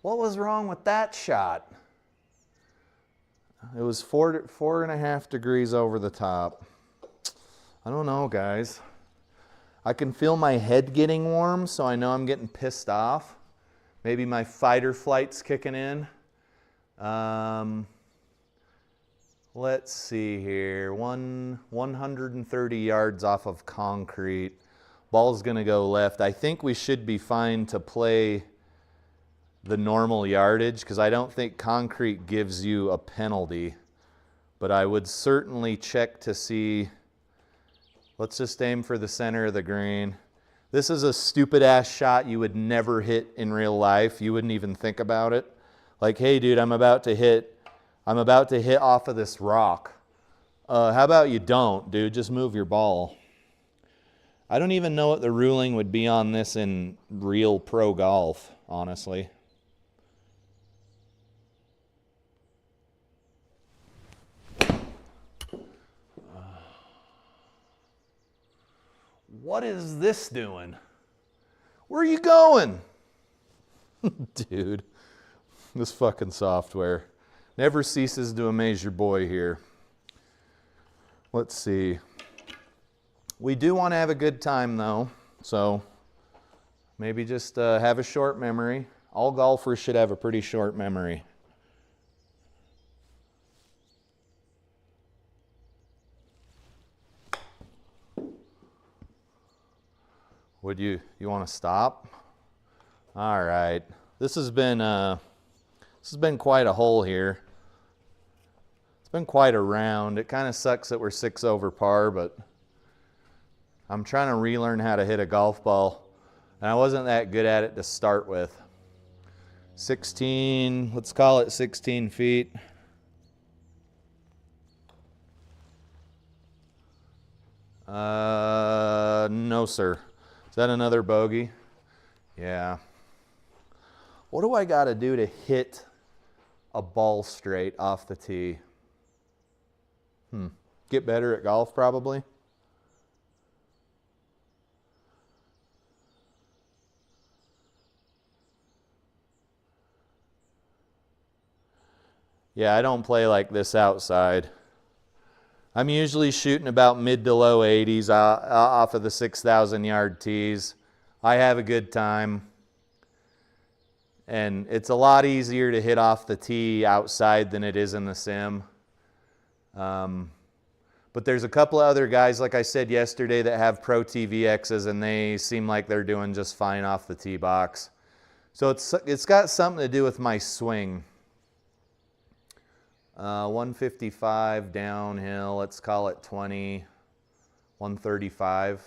What was wrong with that shot? It was 4.5 degrees over the top. I don't know, guys. I can feel my head getting warm, so I know I'm getting pissed off. Maybe my fight or flight's kicking in. Let's see here. 130 yards off of concrete. Ball's going to go left. I think we should be fine to play the normal yardage because I don't think concrete gives you a penalty. But I would certainly check to see. Let's just aim for the center of the green. This is a stupid ass shot you would never hit in real life. You wouldn't even think about it. Like, hey dude, I'm about to hit off of this rock. How about you don't, dude? Just move your ball. I don't even know what the ruling would be on this in real pro golf, honestly. What is this doing? Where are you going? Dude, this fucking software never ceases to amaze your boy here. Let's see. We do want to have a good time though, so maybe just have a short memory. All golfers should have a pretty short memory. Would you want to stop? All right. This has been quite a hole here. It's been quite a round. It kind of sucks that we're 6 over par, but I'm trying to relearn how to hit a golf ball, and I wasn't that good at it to start with. 16, let's call it 16 feet. No, sir. Is that another bogey? Yeah. What do I got to do to hit a ball straight off the tee? Get better at golf, probably. Yeah, I don't play like this outside. I'm usually shooting about mid to low 80s off of the 6,000 yard tees. I have a good time. And it's a lot easier to hit off the tee outside than it is in the sim. But there's a couple of other guys, like I said yesterday, that have ProTee VXs, and they seem like they're doing just fine off the tee box. So it's got something to do with my swing. 155 downhill, let's call it 20, 135.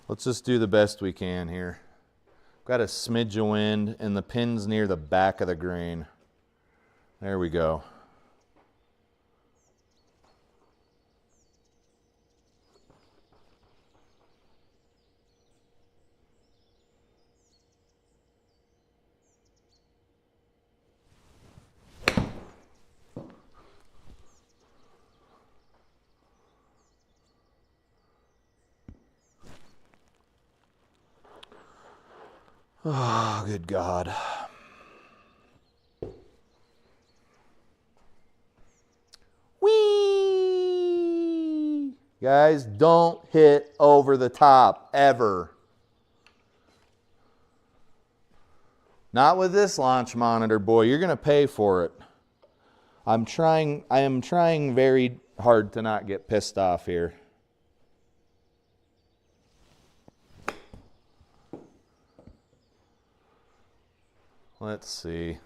Let's just do the best we can here. Got a smidge of wind, and the pin's near the back of the green. There we go. Oh, good God. Whee! Guys, don't hit over the top, ever. Not with this launch monitor, boy. You're going to pay for it. I am trying very hard to not get pissed off here. Let's see.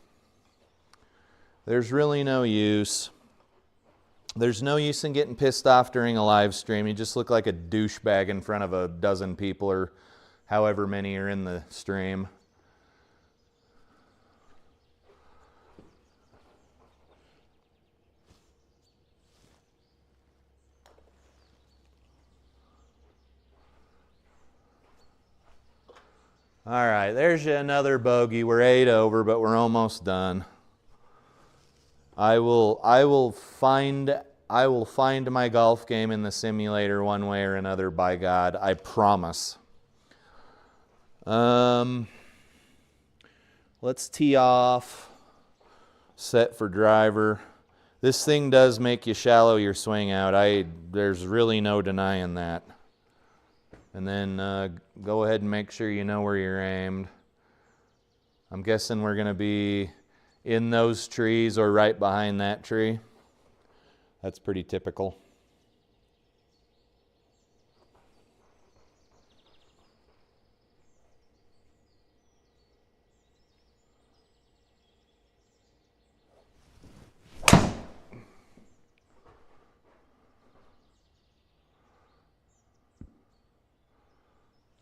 There's really no use. There's no use in getting pissed off during a live stream. You just look like a douchebag in front of a dozen people or however many are in the stream. All right, there's another bogey. We're 8 over, but we're almost done. I will find my golf game in the simulator one way or another, by God. I promise. Let's tee off. Set for driver. This thing does make you shallow your swing out. There's really no denying that. And then go ahead and make sure you know where you're aimed. I'm guessing we're going to be in those trees or right behind that tree. That's pretty typical.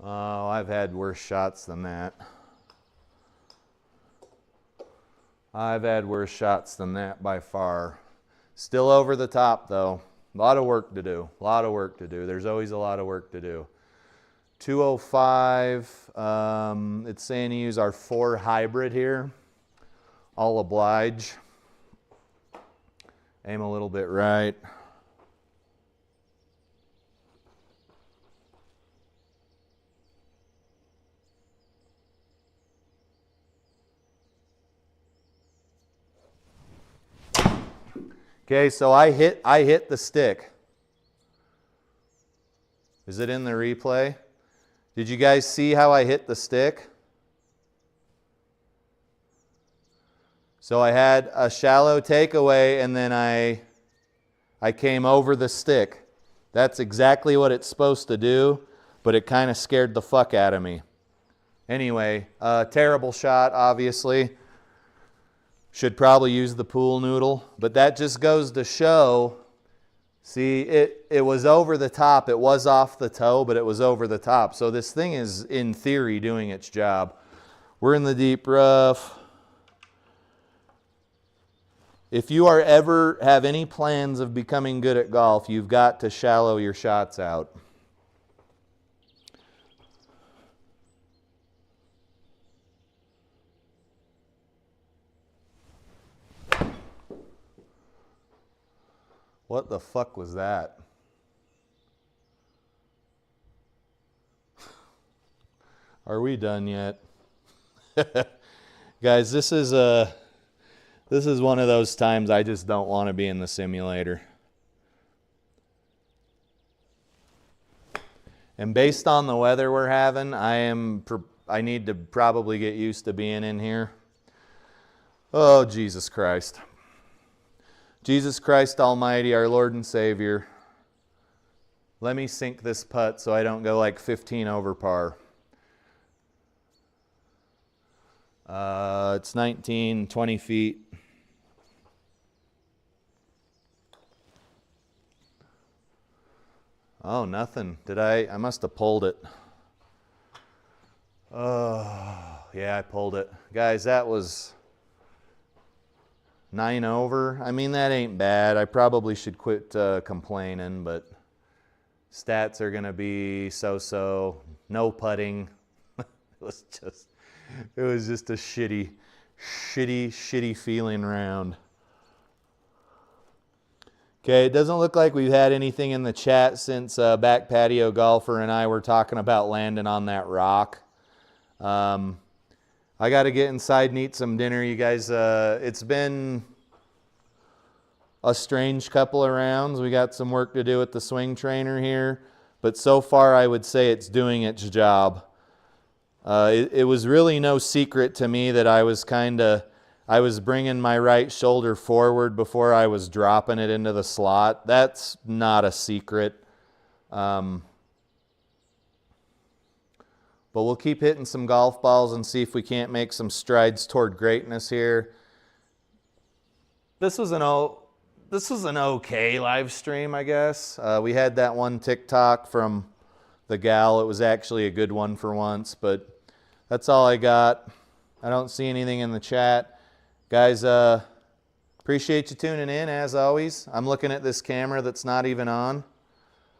Oh, I've had worse shots than that. I've had worse shots than that by far. Still over the top though. A lot of work to do. A lot of work to do. There's always a lot of work to do. 205. It's saying to use our 4 hybrid here. I'll oblige. Aim a little bit right. Okay, so I hit the stick. Is it in the replay? Did you guys see how I hit the stick? So I had a shallow takeaway and then I came over the stick. That's exactly what it's supposed to do, but it kind of scared the fuck out of me. Anyway, terrible shot, obviously. Should probably use the pool noodle, but that just goes to show, see, it was over the top. It was off the toe, but it was over the top. So this thing is, in theory, doing its job. We're in the deep rough. If you are ever have any plans of becoming good at golf, you've got to shallow your shots out. What the fuck was that? Are we done yet? Guys, this is one of those times I just don't want to be in the simulator. And based on the weather we're having, I need to probably get used to being in here. Oh, Jesus Christ. Jesus Christ Almighty, our Lord and Savior, let me sink this putt so I don't go like 15 over par. It's 19, 20 feet. Oh, nothing. I must have pulled it. Oh, yeah, I pulled it. Guys, that was 9 over. I mean, that ain't bad. I probably should quit complaining, but stats are going to be so-so. No putting. It was just a shitty feeling round. Okay, it doesn't look like we've had anything in the chat since Back Patio Golfer and I were talking about landing on that rock. I got to get inside and eat some dinner, you guys. It's been a strange couple of rounds. We got some work to do with the swing trainer here, but so far I would say it's doing its job. It was really no secret to me that I was bringing my right shoulder forward before I was dropping it into the slot. That's not a secret. But we'll keep hitting some golf balls and see if we can't make some strides toward greatness here. This was an okay live stream, I guess. We had that one TikTok from the gal. It was actually a good one for once, but that's all I got. I don't see anything in the chat. Guys, appreciate you tuning in, as always. I'm looking at this camera that's not even on.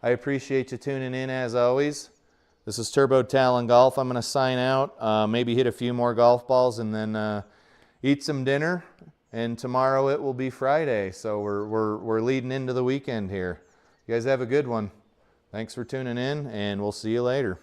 I appreciate you tuning in, as always. This is Turbo Talon Golf. I'm going to sign out, maybe hit a few more golf balls, and then eat some dinner. And tomorrow it will be Friday, so we're leading into the weekend here. You guys have a good one. Thanks for tuning in, and we'll see you later.